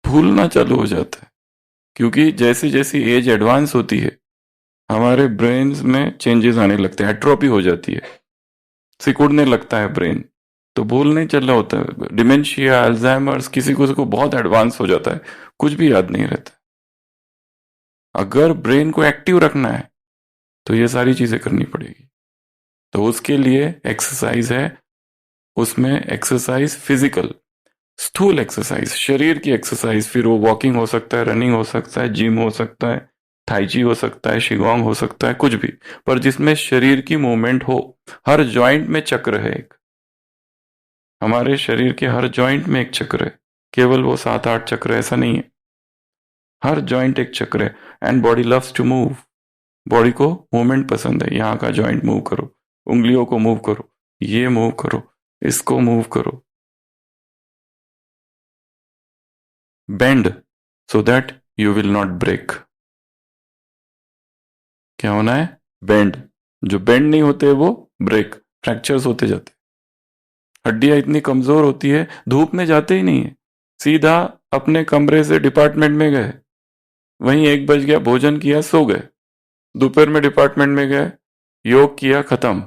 भूलना चालू हो जाता है, क्योंकि जैसे जैसी एज एडवांस होती है हमारे ब्रेन में चेंजेस आने लगते हैं, एट्रोपी हो जाती है, सिकुड़ने लगता है ब्रेन, तो भूल नहीं चल रहा होता है। डिमेंशिया, अल्जाइमर्स, किसी को बहुत एडवांस हो जाता है, कुछ भी याद नहीं रहता। अगर ब्रेन को एक्टिव रखना है तो ये सारी चीजें करनी पड़ेगी। तो उसके लिए एक्सरसाइज है, उसमें एक्सरसाइज फिजिकल, स्थूल एक्सरसाइज, शरीर की एक्सरसाइज, फिर वो वॉकिंग हो सकता है, रनिंग हो सकता है, जिम हो सकता है, थाईची हो सकता है, शिगोंग हो सकता है, कुछ भी, पर जिसमें शरीर की मूवमेंट हो। हर जॉइंट में चक्र है एक, हमारे शरीर के हर जॉइंट में एक चक्र है, केवल वो 7-8 चक्र ऐसा नहीं है, हर जॉइंट एक चक्र है। And body loves to move, body को मूवमेंट पसंद है, यहाँ का जॉइंट मूव करो, उंगलियों को मूव करो, ये मूव करो, इसको मूव करो। Bend so that you will not break. क्या होना है, बेंड। जो बेंड नहीं होते वो ब्रेक, फ्रैक्चर्स होते जाते। हड्डियां इतनी कमजोर होती है, धूप में जाते ही नहीं है, सीधा अपने कमरे से डिपार्टमेंट में गए, वहीं 1 बज गया, भोजन किया, सो गए, दोपहर में डिपार्टमेंट में गए, योग किया, खत्म।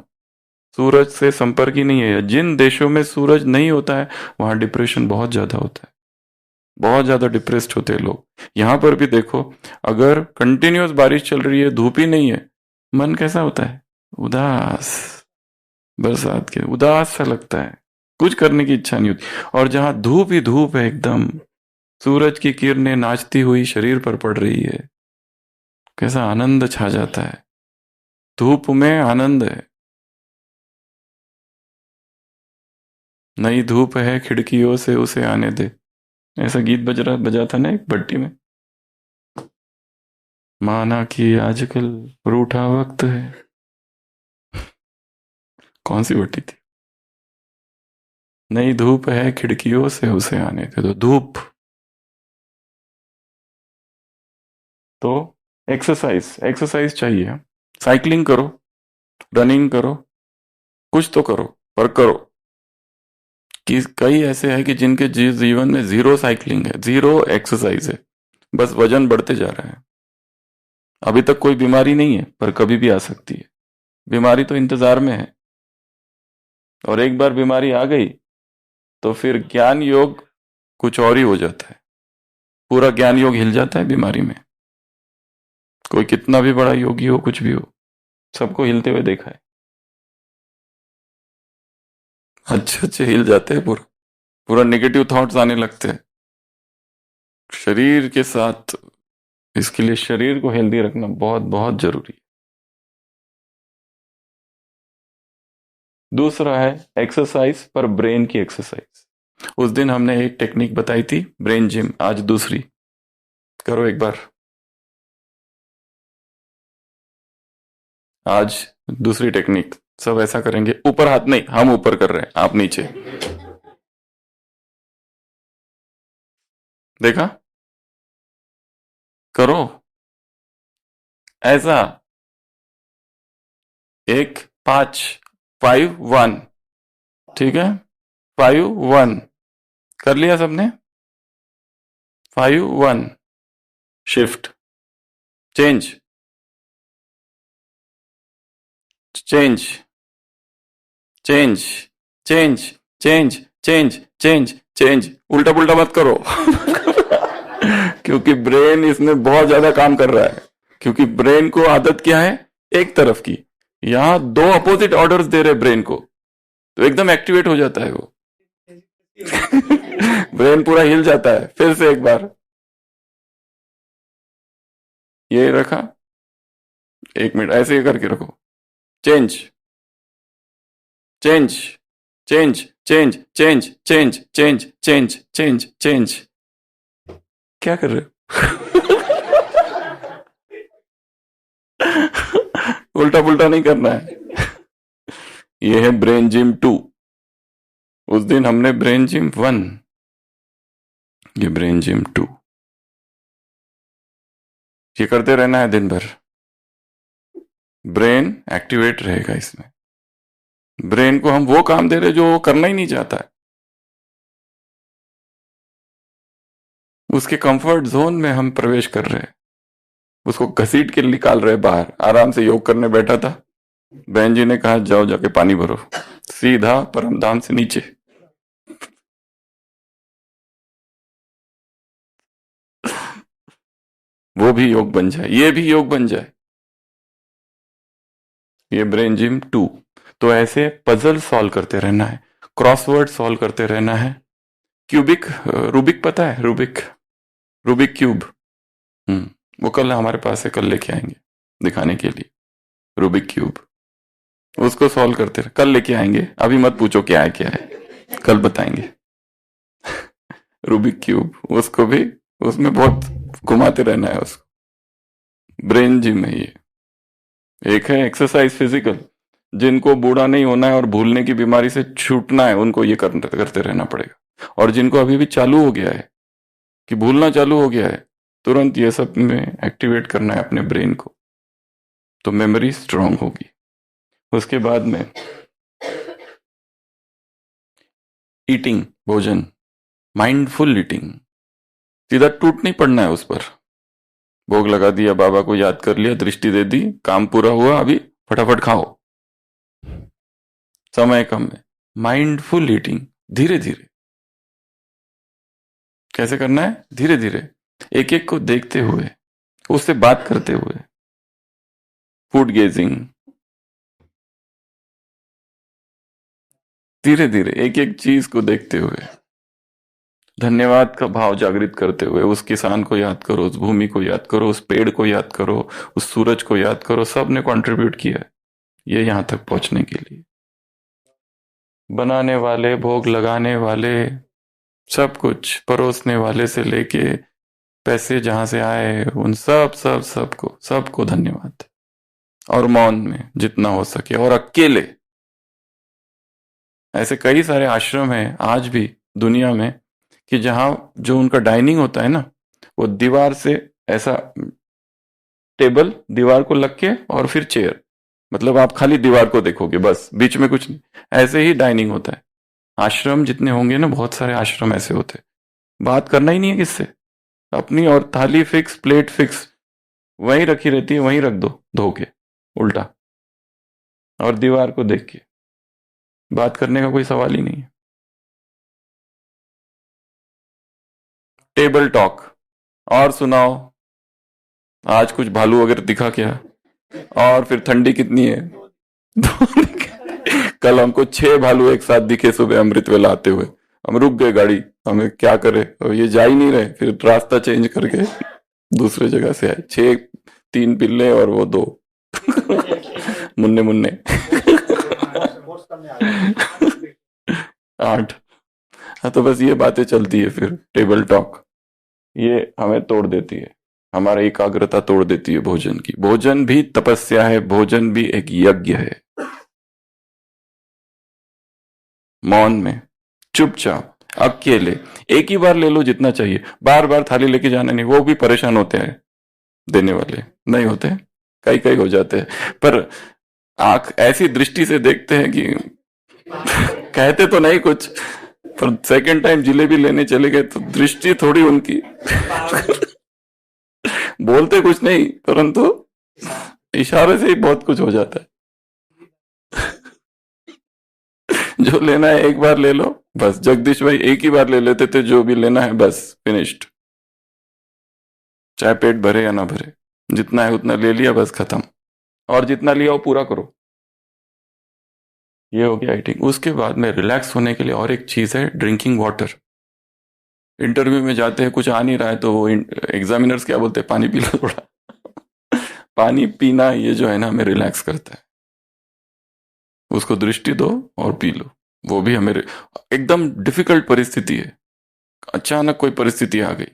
सूरज से संपर्क ही नहीं है। जिन देशों में सूरज नहीं होता है वहां डिप्रेशन बहुत ज्यादा होता है, बहुत ज्यादा डिप्रेस्ड होते हैं लोग। यहां पर भी देखो, अगर कंटिन्यूअस बारिश चल रही है, धूप ही नहीं है, मन कैसा होता है, उदास, बरसात के उदास सा लगता है, कुछ करने की इच्छा नहीं होती। और जहां धूप ही धूप है, एकदम सूरज की किरणें नाचती हुई शरीर पर पड़ रही है, कैसा आनंद छा जाता है। धूप में आनंद है। नई धूप है, खिड़कियों से उसे आने दे, ऐसा गीत बजा था ना एक भट्टी में। माना कि आजकल रूठा वक्त है, कौन सी भट्टी थी, नई धूप है, खिड़कियों से उसे आने दे। तो धूप, तो एक्सरसाइज चाहिए। साइकिलिंग करो, रनिंग करो, कुछ तो करो, पर करो। कि कई ऐसे हैं कि जिनके जीवन में 0 साइकिलिंग है, 0 एक्सरसाइज है, बस वजन बढ़ते जा रहा है। अभी तक कोई बीमारी नहीं है, पर कभी भी आ सकती है। बीमारी तो इंतजार में है, और एक बार बीमारी आ गई तो फिर ज्ञान योग कुछ और ही हो जाता है, पूरा ज्ञान योग हिल जाता है बीमारी में। कोई कितना भी बड़ा योगी हो, कुछ भी हो, सबको हिलते हुए देखा है, अच्छे हिल जाते हैं, पूरा पूरा नेगेटिव थॉट्स आने लगते हैं शरीर के साथ। इसके लिए शरीर को हेल्दी रखना बहुत बहुत जरूरी है। दूसरा है एक्सरसाइज पर ब्रेन की एक्सरसाइज। उस दिन हमने एक टेक्निक बताई थी ब्रेन जिम, आज दूसरी करो एक बार। आज दूसरी टेक्निक सब ऐसा करेंगे, ऊपर हाथ नहीं, हम ऊपर कर रहे हैं, आप नीचे। देखा? करो ऐसा। 1 5 5 1, ठीक है? 5 1 कर लिया सबने? 5 1 shift, change change change change change change change change. उल्टा पुल्टा मत करो क्योंकि ब्रेन इसमें बहुत ज्यादा काम कर रहा है। क्योंकि ब्रेन को आदत क्या है, एक तरफ की। यहां 2 अपोजिट ऑर्डर्स दे रहे ब्रेन को, तो एकदम एक्टिवेट हो जाता है वो ब्रेन पूरा हिल जाता है। फिर से एक बार ये रखा, 1 मिनट ऐसे ही करके रखो। Change change change change change change change change change change. क्या कर रहे हो उल्टा पुल्टा नहीं करना है। ये है ब्रेन जिम 2। उस दिन हमने ब्रेन जिम 1, ये ब्रेन जिम 2। ये करते रहना है दिन भर, ब्रेन एक्टिवेट रहेगा इसमें। ब्रेन को हम वो काम दे रहे जो वो करना ही नहीं चाहता है, उसके कंफर्ट जोन में हम प्रवेश कर रहे हैं, उसको घसीट के निकाल रहे बाहर। आराम से योग करने बैठा था, बहन जी ने कहा जाओ जाके पानी भरो, सीधा परमधाम से नीचे। वो भी योग बन जाए, ये भी योग बन जाए। ये ब्रेन जिम 2। तो ऐसे पजल सॉल्व करते रहना है, क्रॉसवर्ड सॉल्व करते रहना है। क्यूबिक, रूबिक पता है? रूबिक क्यूब, वो कल हमारे पास है, कल लेके आएंगे दिखाने के लिए। रूबिक क्यूब उसको सॉल्व करते रहे, कल लेके आएंगे। अभी मत पूछो क्या है, कल बताएंगे रूबिक क्यूब, उसको भी उसमें बहुत घुमाते रहना है उसको। ब्रेन जिम है ये। एक है एक्सरसाइज फिजिकल, जिनको बूढ़ा नहीं होना है और भूलने की बीमारी से छूटना है उनको ये करते रहना पड़ेगा। और जिनको अभी भी चालू हो गया है कि भूलना चालू हो गया है, तुरंत ये सब में एक्टिवेट करना है अपने ब्रेन को, तो मेमोरी स्ट्रांग होगी। उसके बाद में ईटिंग, भोजन, माइंडफुल ईटिंग, सीधा टूट नहीं पड़ना है उस पर। भोग लगा दिया, बाबा को याद कर लिया, दृष्टि दे दी, काम पूरा हुआ, अभी फटाफट खाओ, समय कम है। माइंडफुल ईटिंग, धीरे धीरे। कैसे करना है? धीरे धीरे, एक एक को देखते हुए, उससे बात करते हुए। फूड गेजिंग, धीरे धीरे एक एक चीज को देखते हुए, धन्यवाद का भाव जागृत करते हुए। उस किसान को याद करो, उस भूमि को याद करो, उस पेड़ को याद करो, उस सूरज को याद करो। सब ने कंट्रीब्यूट किया है ये यहां तक पहुंचने के लिए। बनाने वाले, भोग लगाने वाले, सब कुछ परोसने वाले से लेके पैसे जहां से आए उन सबको धन्यवाद। और मौन में जितना हो सके, और अकेले। ऐसे कई सारे आश्रम हैं आज भी दुनिया में कि जहां जो उनका डाइनिंग होता है ना, वो दीवार से ऐसा टेबल दीवार को लग के और फिर चेयर, मतलब आप खाली दीवार को देखोगे बस, बीच में कुछ नहीं, ऐसे ही डाइनिंग होता है। आश्रम जितने होंगे ना, बहुत सारे आश्रम ऐसे होते, बात करना ही नहीं है किससे, अपनी और थाली फिक्स, प्लेट फिक्स, वहीं रखी रहती है, वहीं रख दो धो के उल्टा, और दीवार को देख के। बात करने का कोई सवाल ही नहीं है। टेबल टॉक, और सुनाओ आज कुछ भालू वगैरह दिखा क्या, और फिर ठंडी कितनी है कल हमको 6 भालू एक साथ दिखे सुबह अमृत वेला आते हुए, हम रुक गए गाड़ी, हमें क्या करे, और ये जा ही नहीं रहे, फिर रास्ता चेंज करके दूसरे जगह से आए। 6, 3 पिल्ले और वो 2 मुन्ने 8। हाँ, तो बस ये बातें चलती है, फिर टेबल टॉक ये हमें तोड़ देती है, हमारा एकाग्रता तोड़ देती है भोजन की। भोजन भी तपस्या है, भोजन भी एक यज्ञ है। मौन में, चुपचाप, अकेले, एक ही बार ले लो जितना चाहिए, बार बार थाली लेके जाना नहीं। वो भी परेशान होते हैं देने वाले, नहीं होते, कई कई हो जाते हैं, पर आंख ऐसी दृष्टि से देखते हैं कि कहते तो नहीं कुछ, पर सेकंड टाइम जिलेबी लेने चले गए तो दृष्टि थोड़ी उनकी बोलते कुछ नहीं, परंतु इशारे से ही बहुत कुछ हो जाता है। जो लेना है एक बार ले लो बस। जगदीश भाई एक ही बार ले लेते थे, जो भी लेना है बस फिनिश्ड, चाहे पेट भरे या ना भरे, जितना है उतना ले लिया बस, खत्म। और जितना लिया वो पूरा करो। ये हो गया ईटिंग। उसके बाद में रिलैक्स होने के लिए और एक चीज है, ड्रिंकिंग वाटर। इंटरव्यू में जाते हैं, कुछ आ नहीं रहा है तो वो एग्जामिनर्स क्या बोलते हैं, पानी पी लो थोड़ा। पानी पीना ये जो है ना हमें रिलैक्स करता है। उसको दृष्टि दो और पी लो। वो भी हमें एकदम डिफिकल्ट परिस्थिति है, अचानक कोई परिस्थिति आ गई,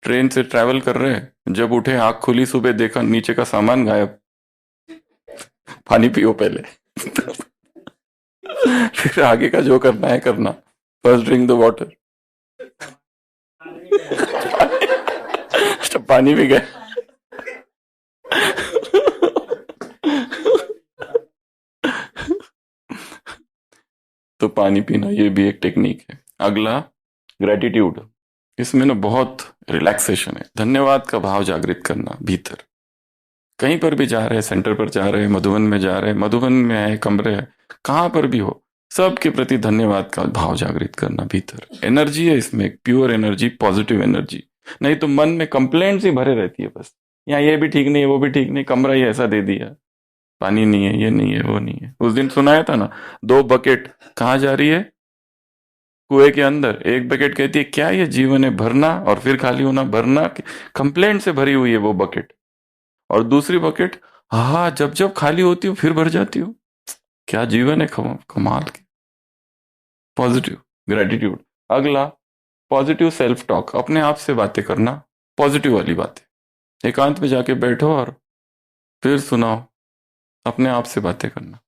ट्रेन से ट्रैवल कर रहे हैं, जब उठे आंख खुली, सुबह देखा नीचे का सामान गायब, पानी पियो पहले फिर आगे का जो करना है करना। First drink the water. पानी भी गया। तो पानी पीना ये भी एक टेक्निक है। अगला ग्रेटिट्यूड। इसमें ना बहुत रिलैक्सेशन है, धन्यवाद का भाव जागृत करना भीतर। कहीं पर भी जा रहे हैं, सेंटर पर जा रहे हैं, मधुबन में जा रहे हैं, मधुबन में है, कमरे है, कहां पर भी हो, सबके प्रति धन्यवाद का भाव जागृत करना भीतर। एनर्जी है इसमें, प्योर एनर्जी, पॉजिटिव एनर्जी। नहीं तो मन में कंप्लेंट्स ही भरे रहती है बस, यहाँ ये भी ठीक नहीं है, वो भी ठीक नहीं, कमरा ही ऐसा दे दिया, पानी नहीं है, ये नहीं है, वो नहीं है। उस दिन सुनाया था ना, 2 बकेट कहाँ जा रही है, कुएं के अंदर। एक बकेट कहती है क्या ये जीवन है, भरना और फिर खाली होना, भरना, कंप्लेंट से भरी हुई है वो बकेट। और दूसरी बकेट, हाँ जब जब खाली होती हूँ फिर भर जाती हूँ। क्या जीवन है, कमाल के। Positive gratitude. अगला पॉजिटिव सेल्फ टॉक, अपने आप से बातें करना, पॉजिटिव वाली बातें। एकांत में जाके बैठो और फिर सुनाओ, अपने आप से बातें करना।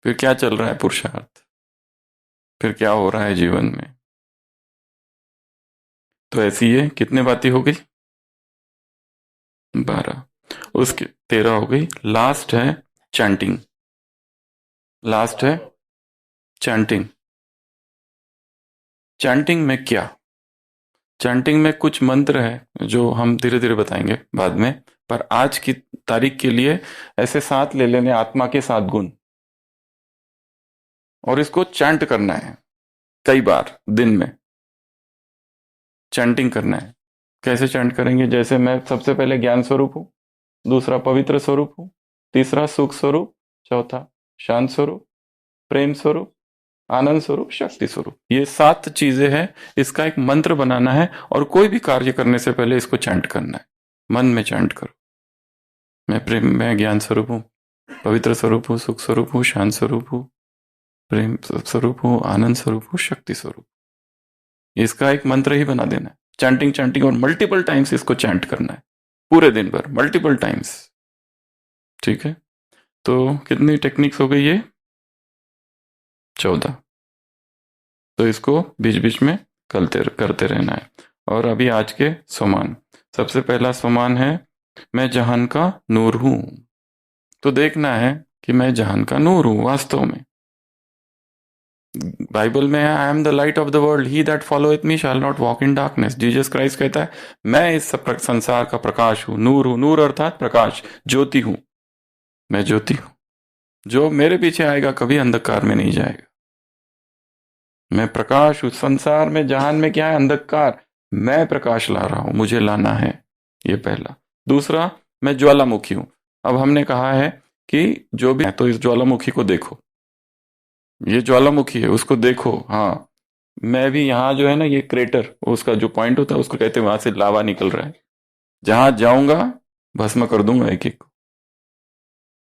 फिर क्या चल रहा है पुरुषार्थ, फिर क्या हो रहा है जीवन में। तो ऐसी है, कितने बातें हो गई, 12। उसके 13 हो गई। लास्ट है चैंटिंग। लास्ट है चैंटिंग। चैंटिंग में क्या, चैंटिंग में कुछ मंत्र है जो हम धीरे धीरे बताएंगे बाद में, पर आज की तारीख के लिए ऐसे 7 ले लेने, आत्मा के 7 गुण, और इसको चैंट करना है कई बार दिन में। चैंटिंग करना है। कैसे चैंट करेंगे, जैसे मैं सबसे पहले ज्ञान स्वरूप हूं, दूसरा पवित्र स्वरूप हूं, तीसरा सुख स्वरूप, चौथा शांत स्वरूप, प्रेम स्वरूप, आनंद स्वरूप, शक्ति स्वरूप। ये 7 चीजें हैं। इसका एक मंत्र बनाना है और कोई भी कार्य करने से पहले इसको चैंट करना है। मन में चैंट करो, मैं प्रेम, मैं ज्ञान स्वरूप हूँ, पवित्र स्वरूप हूँ, सुख स्वरूप हूँ, शांत स्वरूप हूँ, प्रेम स्वरूप हूँ, आनंद स्वरूप हूँ, शक्ति स्वरूप। इसका एक मंत्र ही बना देना है। चैंटिंग चैंटिंग, और मल्टीपल टाइम्स इसको चैंट करना है पूरे दिन भर, मल्टीपल टाइम्स। ठीक है, तो कितनी टेक्निक्स हो गई ये, 14। तो इसको बीच बीच में करते रहना है। और अभी आज के सोमान। सबसे पहला सोमान है, मैं जहान का नूर हूं। तो देखना है कि मैं जहान का नूर हूं वास्तव में। बाइबल में I am the light of the world, he that followeth me shall not walk in darkness. Jesus Christ कहता है मैं इस संसार का प्रकाश हूं, नूर हूं। नूर अर्थात प्रकाश, ज्योति हूं, मैं ज्योति हूं। जो मेरे पीछे आएगा कभी अंधकार में नहीं जाएगा। मैं प्रकाश हूं। संसार में, जहान में क्या है, अंधकार, मैं प्रकाश ला रहा हूं, मुझे लाना है। ये पहला। दूसरा, मैं ज्वालामुखी हूं। अब हमने कहा है कि जो भी है, तो इस ज्वालामुखी को देखो, ये ज्वालामुखी है, उसको देखो। हाँ, मैं भी यहाँ जो है ना, ये क्रेटर, उसका जो पॉइंट होता है उसको कहते हैं, वहां से लावा निकल रहा है। जहां जाऊंगा भस्म कर दूंगा एक एक को।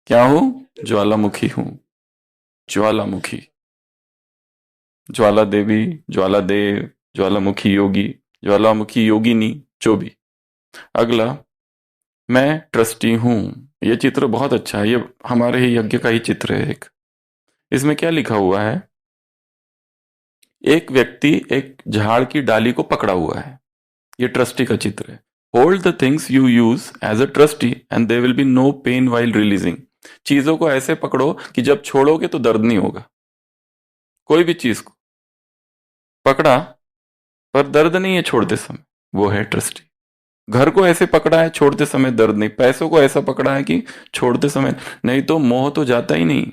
क्या हूं? ज्वालामुखी हूं। ज्वालामुखी, ज्वाला देवी, ज्वाला देव, ज्वालामुखी योगी, ज्वालामुखी योगिनी, जो भी। अगला, मैं ट्रस्टी हूं। यह चित्र बहुत अच्छा है, ये हमारे ही यज्ञ का ही चित्र है एक। इसमें क्या लिखा हुआ है? एक व्यक्ति एक झाड़ की डाली को पकड़ा हुआ है। ये ट्रस्टी का चित्र है। Hold the things you use as a trustee and there will be no pain while releasing. चीजों को ऐसे पकड़ो कि जब छोड़ोगे तो दर्द नहीं होगा। कोई भी चीज को पकड़ा पर दर्द नहीं है छोड़ते समय, वो है ट्रस्टी। घर को ऐसे पकड़ा है, छोड़ते समय दर्द नहीं। पैसों को ऐसा पकड़ा है कि छोड़ते समय नहीं तो मोह तो जाता ही नहीं।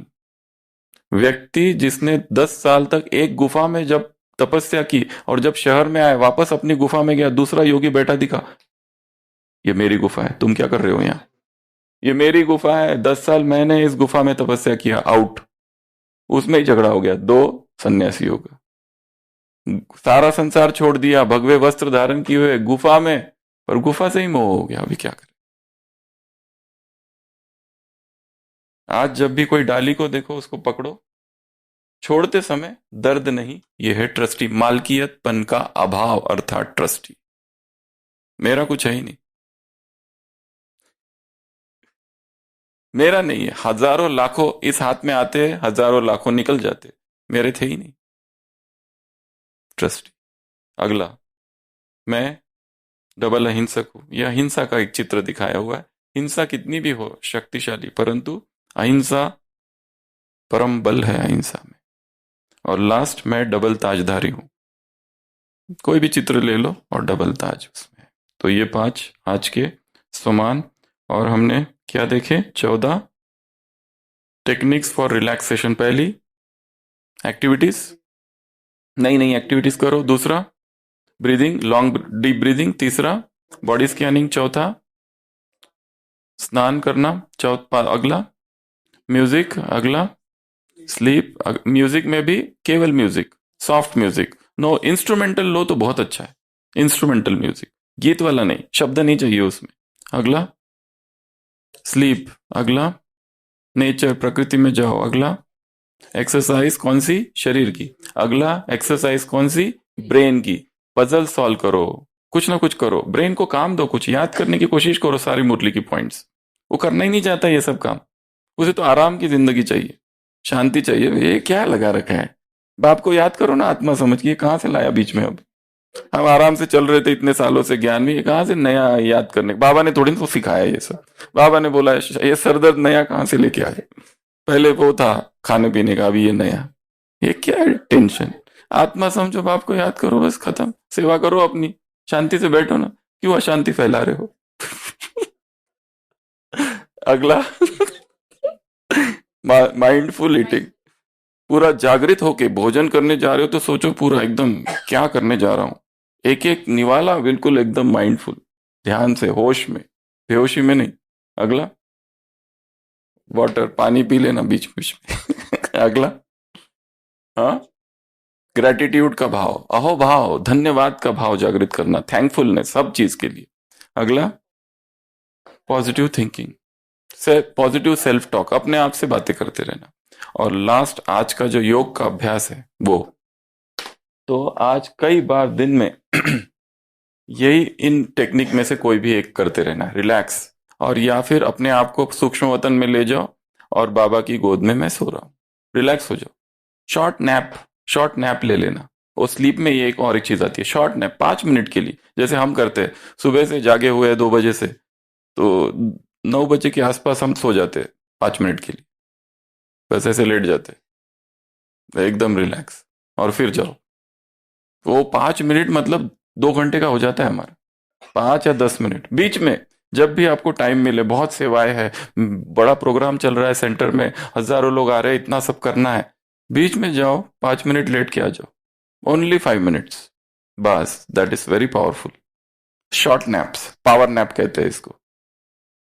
व्यक्ति जिसने 10 साल तक एक गुफा में जब तपस्या की और जब शहर में आए, वापस अपनी गुफा में गया, दूसरा योगी बैठा दिखा, ये मेरी गुफा है, तुम क्या कर रहे हो यहाँ? ये मेरी गुफा है, 10 साल मैंने इस गुफा में तपस्या किया, आउट। उसमें ही झगड़ा हो गया, दो सन्यासियों का। सारा संसार छोड़ दिया, भगवे वस्त्र धारण किए हुए गुफा में, पर गुफा से ही मोह हो गया। अभी क्या करें? आज जब भी कोई डाली को देखो, उसको पकड़ो, छोड़ते समय दर्द नहीं। यह है ट्रस्टी, मालकियतपन का अभाव अर्थात ट्रस्टी। मेरा कुछ है ही नहीं, मेरा नहीं है। हजारों लाखों इस हाथ में आते, हजारों लाखों निकल जाते, मेरे थे ही नहीं। ट्रस्टी। अगला, मैं डबल अहिंसक हूं। यह अहिंसा का एक चित्र दिखाया हुआ है। हिंसा कितनी भी हो शक्तिशाली, परंतु अहिंसा परम बल है अहिंसा में। और लास्ट, मैं डबल ताजधारी हूं। कोई भी चित्र ले लो और डबल ताज उसमें। तो ये 5 आज के समान। और हमने क्या देखे? 14 टेक्निक्स फॉर रिलैक्सेशन। पहली, एक्टिविटीज, नई नई एक्टिविटीज करो। दूसरा, ब्रीदिंग, लॉन्ग डीप ब्रीदिंग। तीसरा, बॉडी स्कैनिंग। चौथा, स्नान करना। चौथा, अगला म्यूजिक। अगला स्लीप। म्यूजिक में भी केवल music, soft music, no instrumental लो तो बहुत अच्छा है। इंस्ट्रूमेंटल म्यूजिक, गीत वाला नहीं, शब्द नहीं चाहिए उसमें। अगला स्लीप। अगला नेचर, प्रकृति में जाओ। अगला एक्सरसाइज कौन सी? शरीर की। अगला एक्सरसाइज कौन सी? ब्रेन की। पजल सॉल्व करो, कुछ ना कुछ करो, ब्रेन को काम दो, कुछ याद करने की कोशिश करो सारी मुरली की पॉइंट्स। वो करना ही नहीं चाहता ये सब काम, उसे तो आराम की जिंदगी चाहिए, शांति चाहिए। ये क्या लगा रखा है? बाप को याद करो ना, आत्मा समझ के। कहां से लाया बीच में? अब हम आराम से चल रहे थे इतने सालों से, ज्ञान भी कहां से नया याद करने? बाबा ने थोड़ी ना सिखाया ये सब। बाबा ने बोला ये सरदर्द नया कहां से लेके आए? पहले वो था खाने पीने का, अभी ये नया। ये क्या है टेंशन? आत्मा समझो, बाप को याद करो, बस खत्म। सेवा करो अपनी, शांति से बैठो ना, क्यों अशांति फैला रहे हो? अगला माइंडफुल ईटिंग। पूरा जागृत होके भोजन करने जा रहे हो तो सोचो पूरा एकदम क्या करने जा रहा हूं। एक एक निवाला बिल्कुल एकदम माइंडफुल, ध्यान से, होश में, बेहोशी में नहीं। अगला वाटर, पानी पी लेना बीच बीच में। अगला, हाँ, ग्रेटिट्यूड का भाव, अहोभाव, धन्यवाद का भाव जागृत करना, थैंकफुलनेस सब चीज के लिए। अगला पॉजिटिव थिंकिंग, से पॉजिटिव सेल्फ टॉक, अपने आप से बातें करते रहना। और लास्ट, आज का जो योग का अभ्यास है वो, तो आज कई बार दिन में यही इन टेक्निक में से कोई भी एक करते रहना है, रिलैक्स। और या फिर अपने आप को सूक्ष्म वतन में ले जाओ और बाबा की गोद में मैं सो रहा हूं, रिलैक्स हो जाओ। शॉर्ट नैप ले लेना। और स्लीप में ये एक और एक चीज आती है, शॉर्ट नैप 5 मिनट के लिए, जैसे हम करते हैं। सुबह से जागे हुए 2 बजे से, तो 9 बजे के आसपास हम सो जाते हैं 5 मिनट के लिए, बस ऐसे लेट जाते एकदम रिलैक्स, और फिर जाओ। वो 5 मिनट मतलब 2 घंटे का हो जाता है हमारा। 5 या 10 मिनट बीच में, जब भी आपको टाइम मिले। बहुत सेवाएं है, बड़ा प्रोग्राम चल रहा है सेंटर में, हजारों लोग आ रहे हैं, इतना सब करना है, बीच में जाओ 5 मिनट लेट के आ जाओ। ओनली 5 मिनट्स, बस। That is very powerful. Short naps, power nap कहते हैं इसको।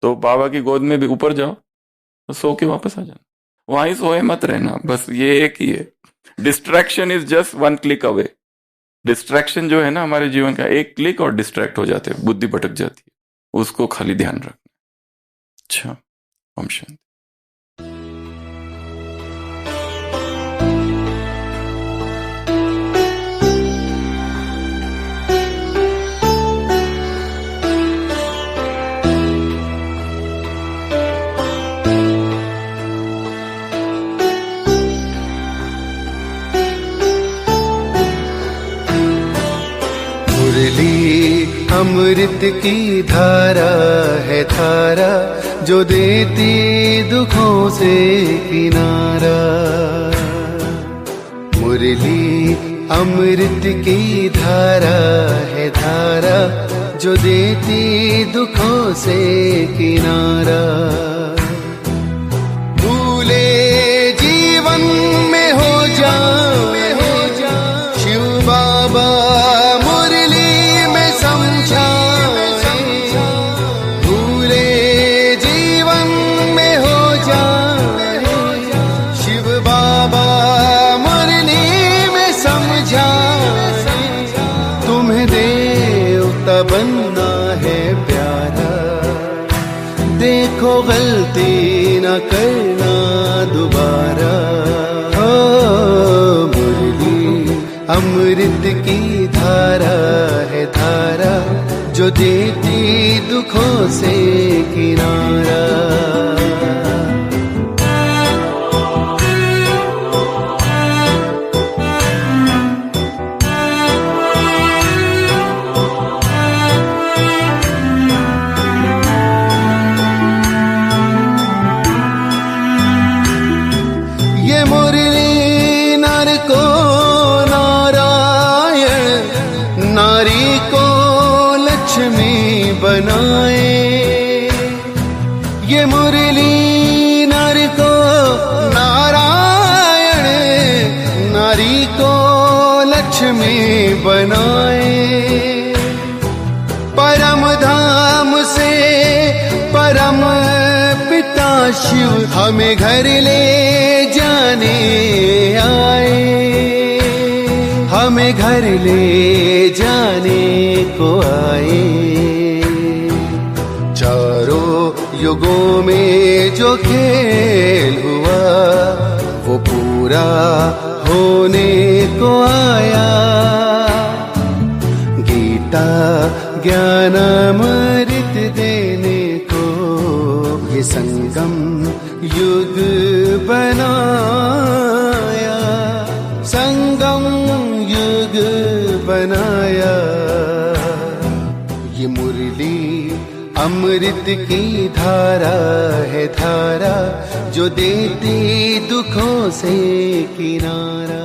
तो बाबा की गोद में भी ऊपर जाओ, तो सो के वापस आ जाना। वहीं सोए मत रहना, बस ये एक ही है। Distraction is just 1 click away. Distraction जो है ना हमारे जीवन का, एक क्लिक और डिस्ट्रैक्ट हो जाते हैं, बुद्धि भटक जाती है, उसको खाली ध्यान रखना। अच्छा, ओम शांति। मुरली अमृत की धारा है धारा, जो देती दुखों से किनारा। मुरली अमृत की धारा है धारा, जो देती दुखों से किनारा। भूले जीवन में हो जा शिव बाबा मुरली में समझा। भूले जीवन में हो जा शिव बाबा मुरली में समझा। तुम्हें देवता बनना है प्यारा, देखो गलती न करना दोबारा। मुरली अमृत की धारा है धारा, जो देती दुखों से किनारा। ये मुरली नर को नारायण, नारी को लक्ष्मी बनाए। ये मुरली नर को नारायण, नारी को लक्ष्मी बनाए। परम धाम से परम पिता शिव हमें घर ले जाने आए, हमें घर ले जाने को आए। चारों युगों में जो खेल हुआ वो पूरा होने को आया। गीता ज्ञान अमृत देने को ये संगम युग बनाया, संगम युग बनाया। ये मुरली अमृत की धारा है धारा, जो देती दुखों से किनारा।